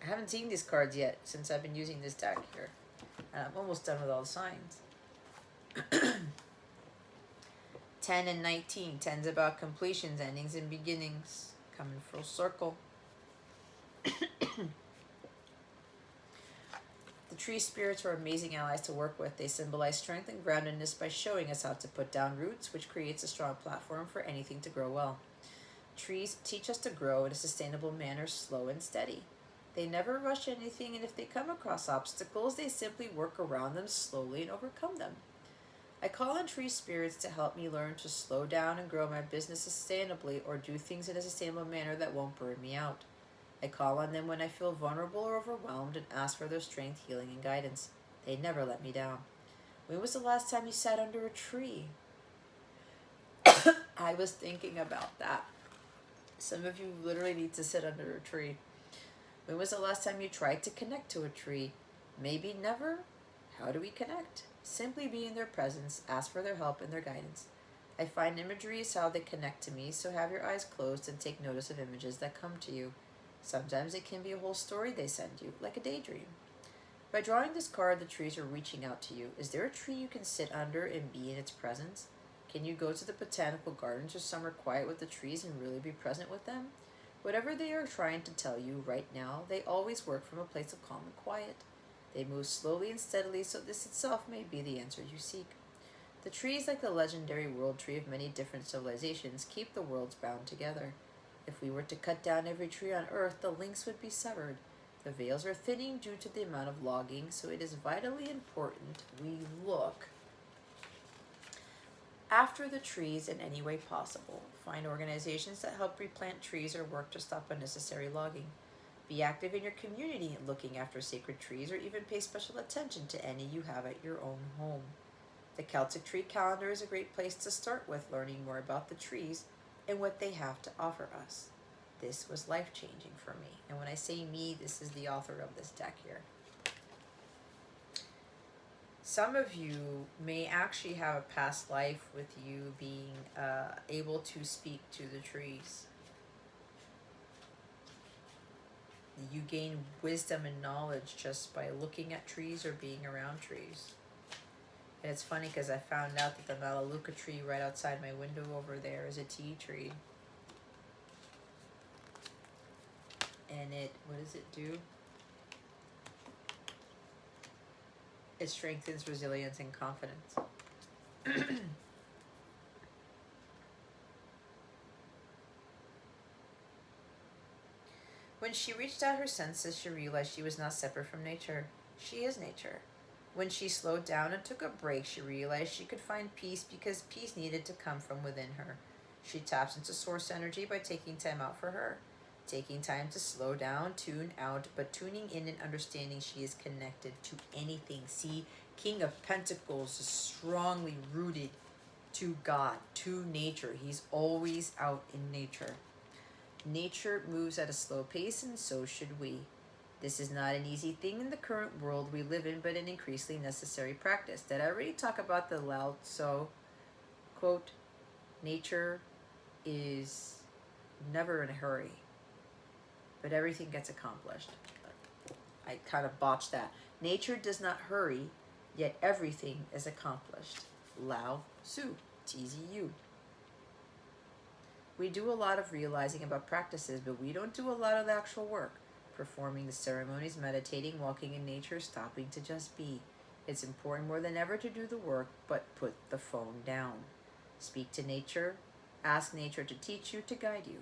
I haven't seen these cards yet since I've been using this deck here. And I'm almost done with all the signs. 10 and 19. 10's about completions, endings, and beginnings. Coming full circle. The tree spirits are amazing allies to work with. They symbolize strength and groundedness by showing us how to put down roots, which creates a strong platform for anything to grow well. Trees teach us to grow in a sustainable manner, slow and steady. They never rush anything, and if they come across obstacles, they simply work around them slowly and overcome them. I call on tree spirits to help me learn to slow down and grow my business sustainably, or do things in a sustainable manner that won't burn me out. I call on them when I feel vulnerable or overwhelmed and ask for their strength, healing, and guidance. They never let me down. When was the last time you sat under a tree? I was thinking about that. Some of you literally need to sit under a tree. When was the last time you tried to connect to a tree? Maybe never? How do we connect? Simply be in their presence, ask for their help and their guidance. I find imagery is how they connect to me, so have your eyes closed and take notice of images that come to you. Sometimes it can be a whole story they send you, like a daydream. By drawing this card, the trees are reaching out to you. Is there a tree you can sit under and be in its presence? Can you go to the botanical gardens or somewhere quiet with the trees and really be present with them? Whatever they are trying to tell you right now, they always work from a place of calm and quiet. They move slowly and steadily, so this itself may be the answer you seek. The trees, like the legendary world tree of many different civilizations, keep the worlds bound together. If we were to cut down every tree on Earth, the links would be severed. The veils are thinning due to the amount of logging, so it is vitally important we look after the trees in any way possible. Find organizations that help replant trees or work to stop unnecessary logging. Be active in your community in looking after sacred trees, or even pay special attention to any you have at your own home. The Celtic Tree Calendar is a great place to start with learning more about the trees and what they have to offer us. This was life-changing for me. And when I say me, this is the author of this deck here. Some of you may actually have a past life with you being able to speak to the trees. You gain wisdom and knowledge just by looking at trees or being around trees. And it's funny because I found out that the Melaleuca tree right outside my window over there is a tea tree. And what does it do? It strengthens resilience and confidence. When she reached out her senses, she realized she was not separate from nature. She is nature. When she slowed down and took a break, she realized she could find peace because peace needed to come from within her. She taps into source energy by taking time out for her, taking time to slow down, tune out, but tuning in and understanding she is connected to anything. See, King of Pentacles is strongly rooted to God, to nature. He's always out in nature. Nature moves at a slow pace, and so should we. This is not an easy thing in the current world we live in, but an increasingly necessary practice. Did I already talk about the Lao Tzu quote? Nature is never in a hurry, but everything gets accomplished. I kind of botched that. Nature does not hurry, yet everything is accomplished. Lao Tzu, TZU. We do a lot of realizing about practices, but we don't do a lot of the actual work. Performing the ceremonies, meditating, walking in nature, stopping to just be. It's important more than ever to do the work, but put the phone down. Speak to nature. Ask nature to teach you, to guide you.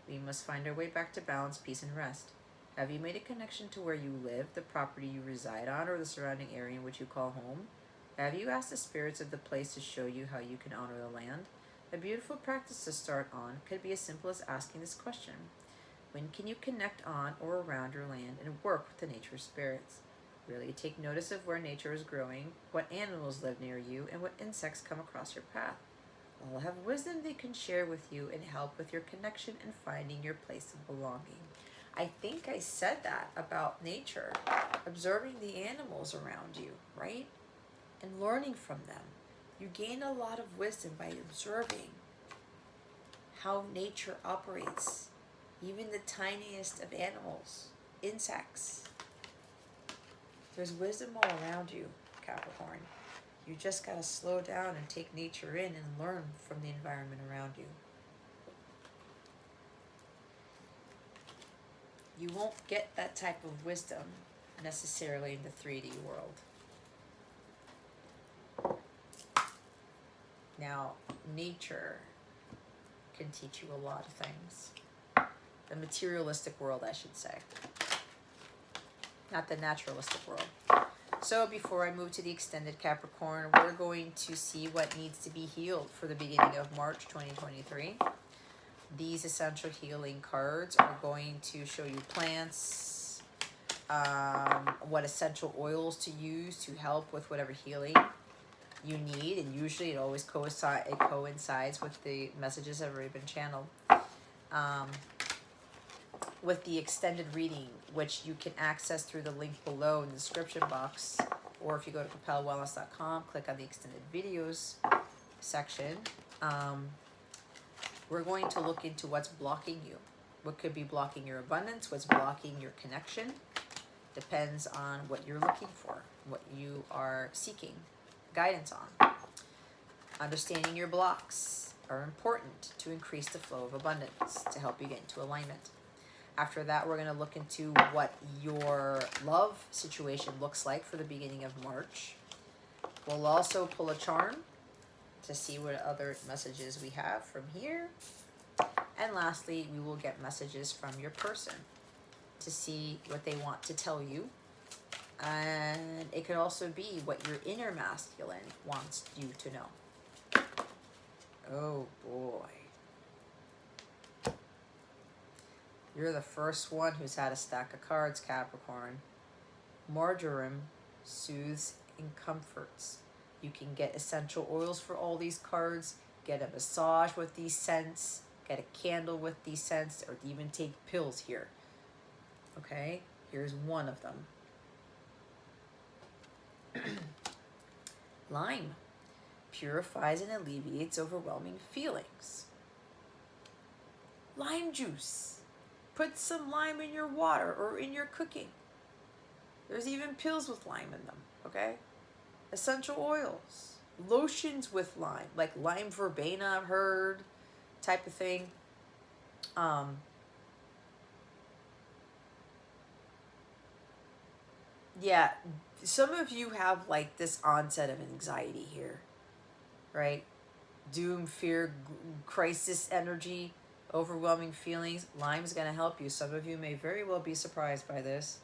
We must find our way back to balance, peace, and rest. Have you made a connection to where you live, the property you reside on, or the surrounding area in which you call home? Have you asked the spirits of the place to show you how you can honor the land? A beautiful practice to start on could be as simple as asking this question. When can you connect on or around your land and work with the nature spirits? Really take notice of where nature is growing, what animals live near you, and what insects come across your path. All have wisdom they can share with you and help with your connection and finding your place of belonging. I think I said that about nature, observing the animals around you, right? And learning from them. You gain a lot of wisdom by observing how nature operates. Even the tiniest of animals, insects. There's wisdom all around you, Capricorn. You just got to slow down and take nature in and learn from the environment around you. You won't get that type of wisdom necessarily in the 3D world. Now, nature can teach you a lot of things. The materialistic world, I should say. Not the naturalistic world. So before I move to the extended Capricorn, we're going to see what needs to be healed for the beginning of March 2023. These essential healing cards are going to show you plants, what essential oils to use to help with whatever healing you need. And usually it always coincides with the messages that have already been channeled. With the extended reading, which you can access through the link below in the description box, or if you go to capellawellness.com, click on the extended videos section. We're going to look into what's blocking you. What could be blocking your abundance, what's blocking your connection. Depends on what you're looking for, what you are seeking guidance on. Understanding your blocks are important to increase the flow of abundance, to help you get into alignment. After that, we're going to look into what your love situation looks like for the beginning of March. We'll also pull a charm to see what other messages we have from here. And lastly, we will get messages from your person to see what they want to tell you. And it could also be what your inner masculine wants you to know. Oh boy. You're the first one who's had a stack of cards, Capricorn. Marjoram soothes and comforts. You can get essential oils for all these cards, get a massage with these scents, get a candle with these scents, or even take pills here. Okay, here's one of them. Lime purifies and alleviates overwhelming feelings. Lime juice. Put some lime in your water or in your cooking. There's even pills with lime in them, okay? Essential oils. Lotions with lime, like lime verbena, I've heard, type of thing. Yeah, some of you have like this onset of anxiety here, right? Doom, fear, crisis energy, overwhelming feelings. Lime is going to help you. Some of you may very well be surprised by this.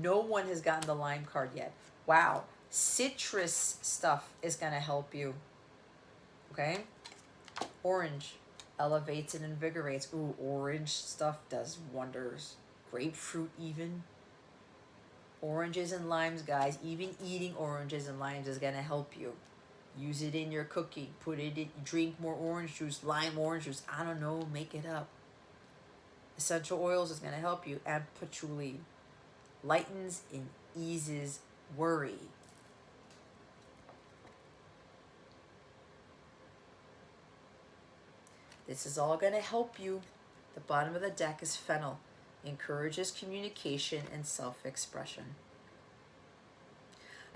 No one has gotten the lime card yet. Wow. Citrus stuff is going to help you. Okay? Orange elevates and invigorates. Ooh, orange stuff does wonders. Grapefruit even. Oranges and limes, guys. Even eating oranges and limes is going to help you. Use it in your cooking. Put it in, drink more orange juice, lime orange juice. I don't know, make it up. Essential oils is going to help you. And patchouli lightens and eases worry. This is all going to help you. The bottom of the deck is fennel. Encourages communication and self-expression.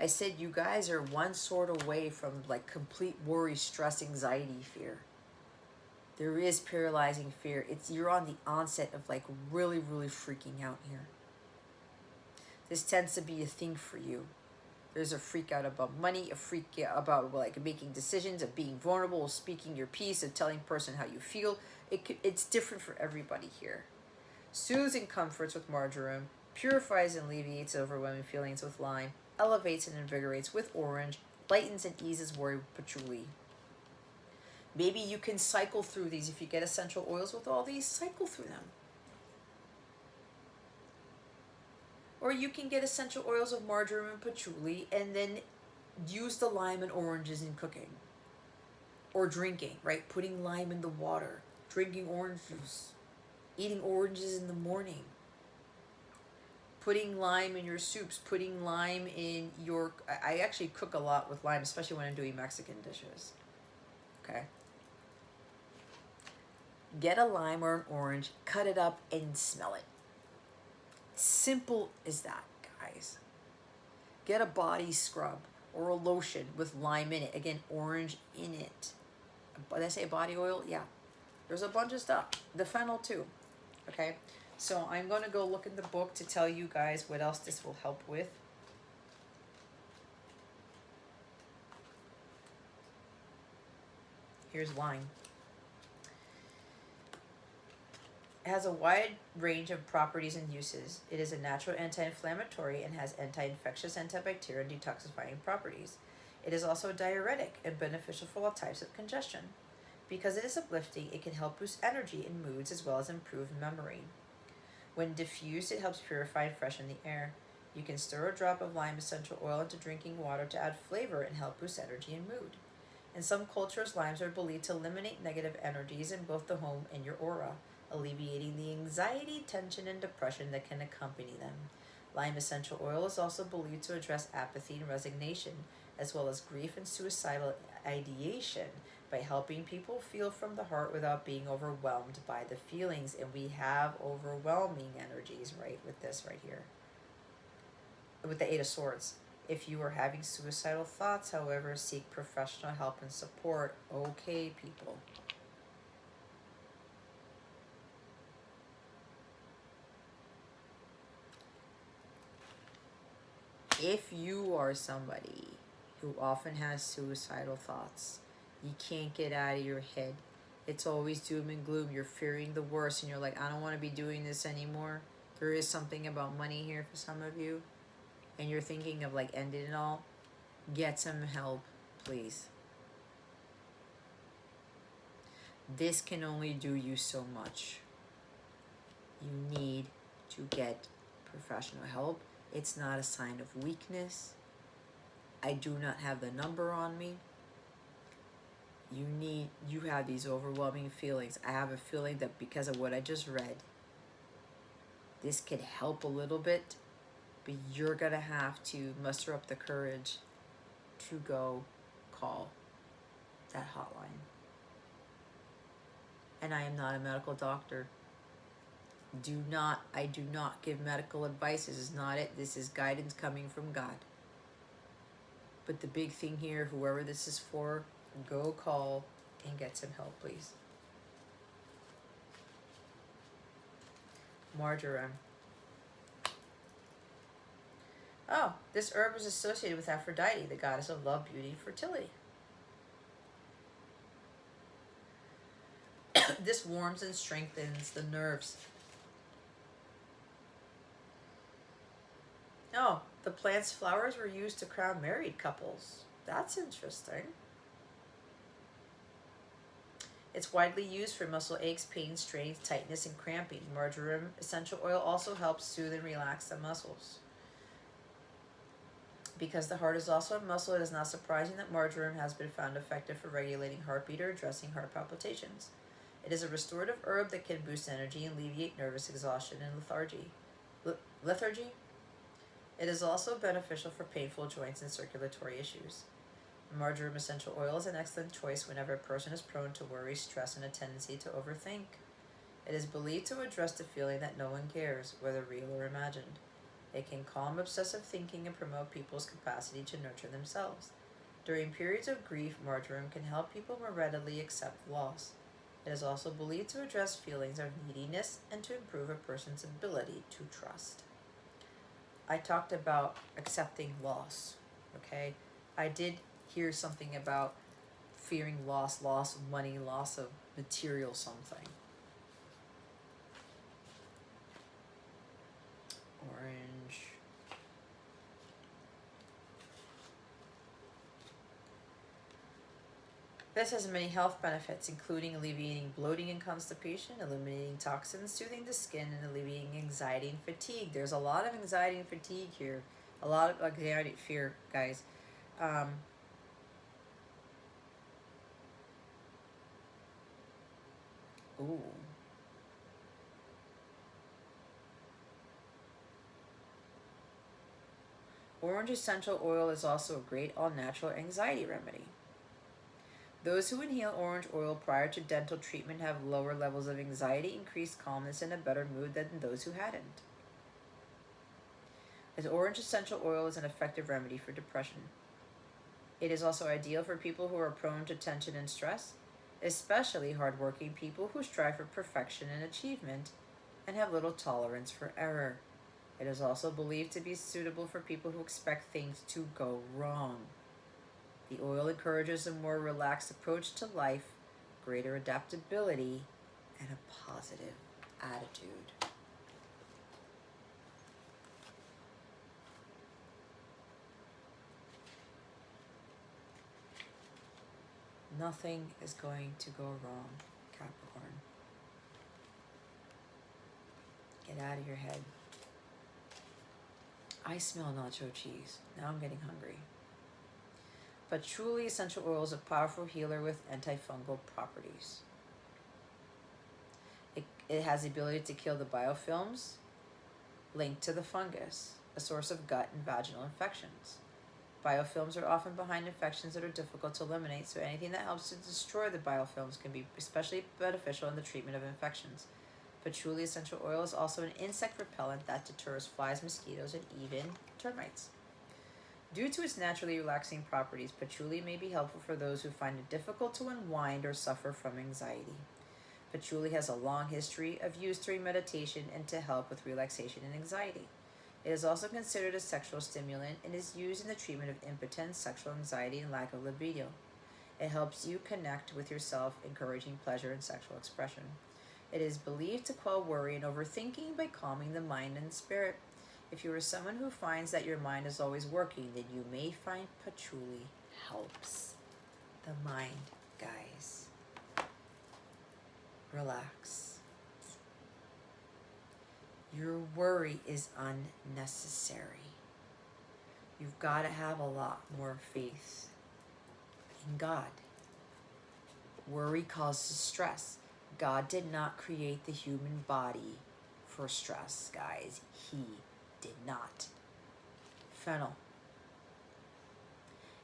I said you guys are one sort away from like complete worry, stress, anxiety, fear. There is paralyzing fear. You're on the onset of like really, really freaking out here. This tends to be a thing for you. There's a freak out about money, a freak out about like making decisions, of being vulnerable, of speaking your piece, of telling person how you feel. It's different for everybody here. Soothes and comforts with marjoram, purifies and alleviates overwhelming feelings with lime, elevates and invigorates with orange, lightens and eases worry with patchouli. Maybe you can cycle through these. If you get essential oils with all these, cycle through them. Or you can get essential oils of marjoram and patchouli and then use the lime and oranges in cooking. Or drinking, right? Putting lime in the water, drinking orange juice, eating oranges in the morning, putting lime in your soups, putting lime in your... I actually cook a lot with lime, especially when I'm doing Mexican dishes. Okay? Get a lime or an orange, cut it up, and smell it. Simple as that, guys. Get a body scrub or a lotion with lime in it. Again, orange in it. Did I say body oil? Yeah. There's a bunch of stuff. The fennel too. Okay? So I'm going to go look in the book to tell you guys what else this will help with. Here's lime. It has a wide range of properties and uses. It is a natural anti-inflammatory and has anti-infectious, antibacterial, and detoxifying properties. It is also diuretic and beneficial for all types of congestion. Because it is uplifting, it can help boost energy and moods as well as improve memory. When diffused, it helps purify and freshen the air. You can stir a drop of lime essential oil into drinking water to add flavor and help boost energy and mood. In some cultures, limes are believed to eliminate negative energies in both the home and your aura, alleviating the anxiety, tension, and depression that can accompany them. Lime essential oil is also believed to address apathy and resignation, as well as grief and suicidal ideation, by helping people feel from the heart without being overwhelmed by the feelings. And we have overwhelming energies, right, with this right here. With the Eight of Swords. If you are having suicidal thoughts, however, seek professional help and support. Okay, people. If you are somebody who often has suicidal thoughts, you can't get out of your head. It's always doom and gloom. You're fearing the worst and you're like, I don't want to be doing this anymore. There is something about money here for some of you. And you're thinking of like ending it all. Get some help, please. This can only do you so much. You need to get professional help. It's not a sign of weakness. I do not have the number on me. You have these overwhelming feelings. I have a feeling that because of what I just read, this could help a little bit, but you're going to have to muster up the courage to go call that hotline. And I am not a medical doctor. I do not give medical advice. This is not it. This is guidance coming from God. But the big thing here, whoever this is for, go call and get some help, please. Marjoram. Oh, this herb is associated with Aphrodite, the goddess of love, beauty, and fertility. This warms and strengthens the nerves. Oh, The plant's flowers were used to crown married couples. That's interesting. It's widely used for muscle aches, pain, strains, tightness, and cramping. Marjoram essential oil also helps soothe and relax the muscles. Because the heart is also a muscle, it is not surprising that marjoram has been found effective for regulating heartbeat or addressing heart palpitations. It is a restorative herb that can boost energy and alleviate nervous exhaustion and lethargy. Lethargy? It is also beneficial for painful joints and circulatory issues. Marjoram essential oil is an excellent choice whenever a person is prone to worry, stress, and a tendency to overthink. It is believed to address the feeling that no one cares, whether real or imagined. It can calm obsessive thinking and promote people's capacity to nurture themselves. During periods of grief, marjoram can help people more readily accept loss. It is also believed to address feelings of neediness and to improve a person's ability to trust. I talked about accepting loss, okay? I did hear something about fearing loss of money, loss of material something. Orange. This has many health benefits, including alleviating bloating and constipation, eliminating toxins, soothing the skin, and alleviating anxiety and fatigue. There's a lot of anxiety and fatigue here. A lot of anxiety and fear, guys. Ooh. Orange essential oil is also a great all-natural anxiety remedy. Those who inhale orange oil prior to dental treatment have lower levels of anxiety, increased calmness, and a better mood than those who hadn't. As orange essential oil is an effective remedy for depression. It is also ideal for people who are prone to tension and stress, especially hardworking people who strive for perfection and achievement and have little tolerance for error. It is also believed to be suitable for people who expect things to go wrong. The oil encourages a more relaxed approach to life, greater adaptability, and a positive attitude. Nothing is going to go wrong, Capricorn. Get out of your head. I smell nacho cheese. Now I'm getting hungry. Patchouli essential oil is a powerful healer with antifungal properties. It has the ability to kill the biofilms linked to the fungus, a source of gut and vaginal infections. Biofilms are often behind infections that are difficult to eliminate, so anything that helps to destroy the biofilms can be especially beneficial in the treatment of infections. Patchouli essential oil is also an insect repellent that deters flies, mosquitoes, and even termites. Due to its naturally relaxing properties, patchouli may be helpful for those who find it difficult to unwind or suffer from anxiety. Patchouli has a long history of use during meditation and to help with relaxation and anxiety. It is also considered a sexual stimulant and is used in the treatment of impotence, sexual anxiety, and lack of libido. It helps you connect with yourself, encouraging pleasure and sexual expression. It is believed to quell worry and overthinking by calming the mind and spirit. If you are someone who finds that your mind is always working, then you may find patchouli helps the mind, guys. Relax. Your worry is unnecessary. You've got to have a lot more faith in God. Worry causes stress. God did not create the human body for stress, guys. He did not. Fennel.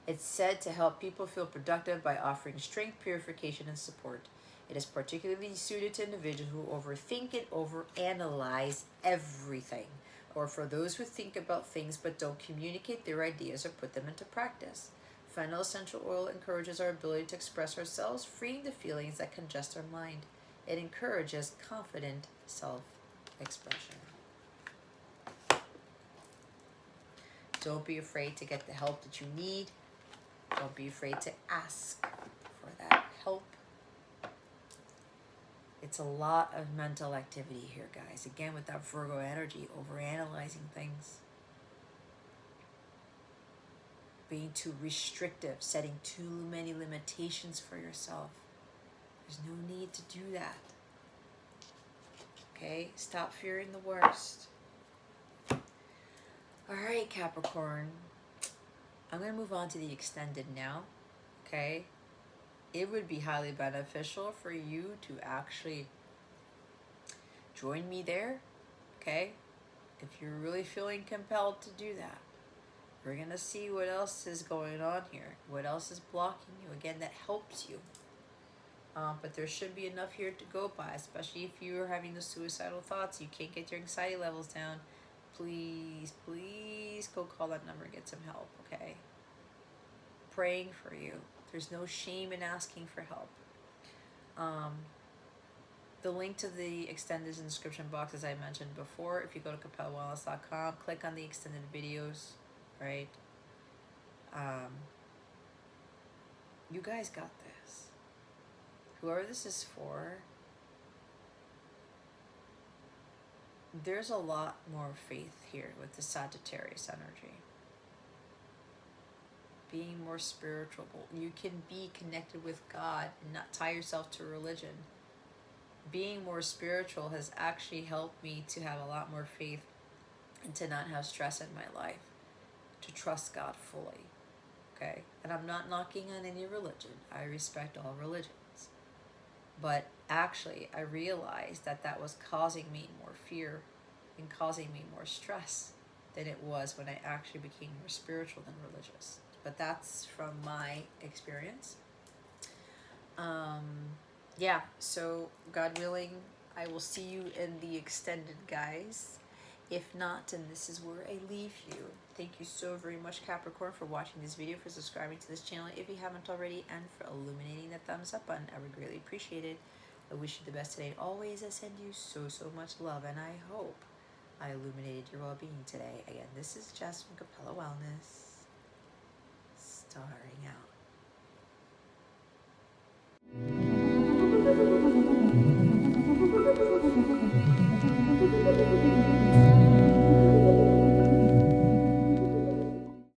It's said to help people feel productive by offering strength, purification, and support. It is particularly suited to individuals who overthink and overanalyze everything, or for those who think about things but don't communicate their ideas or put them into practice. Fennel essential oil encourages our ability to express ourselves, freeing the feelings that congest our mind. It encourages confident self-expression. Don't be afraid to get the help that you need. Don't be afraid to ask for that help. It's a lot of mental activity here, guys. Again, with that Virgo energy, overanalyzing things. being too restrictive, setting too many limitations for yourself. There's no need to do that. Okay? Stop fearing the worst. Alright, Capricorn. I'm going to move on to the extended now. Okay? It would be highly beneficial for you to actually join me there. Okay? If you're really feeling compelled to do that. We're going to see what else is going on here. What else is blocking you. Again, that helps you. But there should be enough here to go by, especially if you're having the suicidal thoughts. You can't get your anxiety levels down. Please, please go call that number and get some help, okay? Praying for you. There's no shame in asking for help. The link to the extended is in the description box, as I mentioned before. If you go to capellawellness.com, click on the extended videos, right? You guys got this. Whoever this is for, there's a lot more faith here with the Sagittarius energy. Being more spiritual. You can be connected with God and not tie yourself to religion. Being more spiritual has actually helped me to have a lot more faith and to not have stress in my life. To trust God fully. Okay? And I'm not knocking on any religion. I respect all religions. But actually, I realized that that was causing me more fear and causing me more stress than it was when I actually became more spiritual than religious. But that's from my experience. Yeah, so God willing, I will see you in the extended, guys. If not, then this is where I leave you. Thank you so very much, Capricorn, for watching this video, for subscribing to this channel if you haven't already, and for illuminating the thumbs up button. I would greatly appreciate it. I wish you the best today. Always, I send you so, so much love, and I hope I illuminated your well-being today. Again, this is Jess from Capella Wellness, starring out.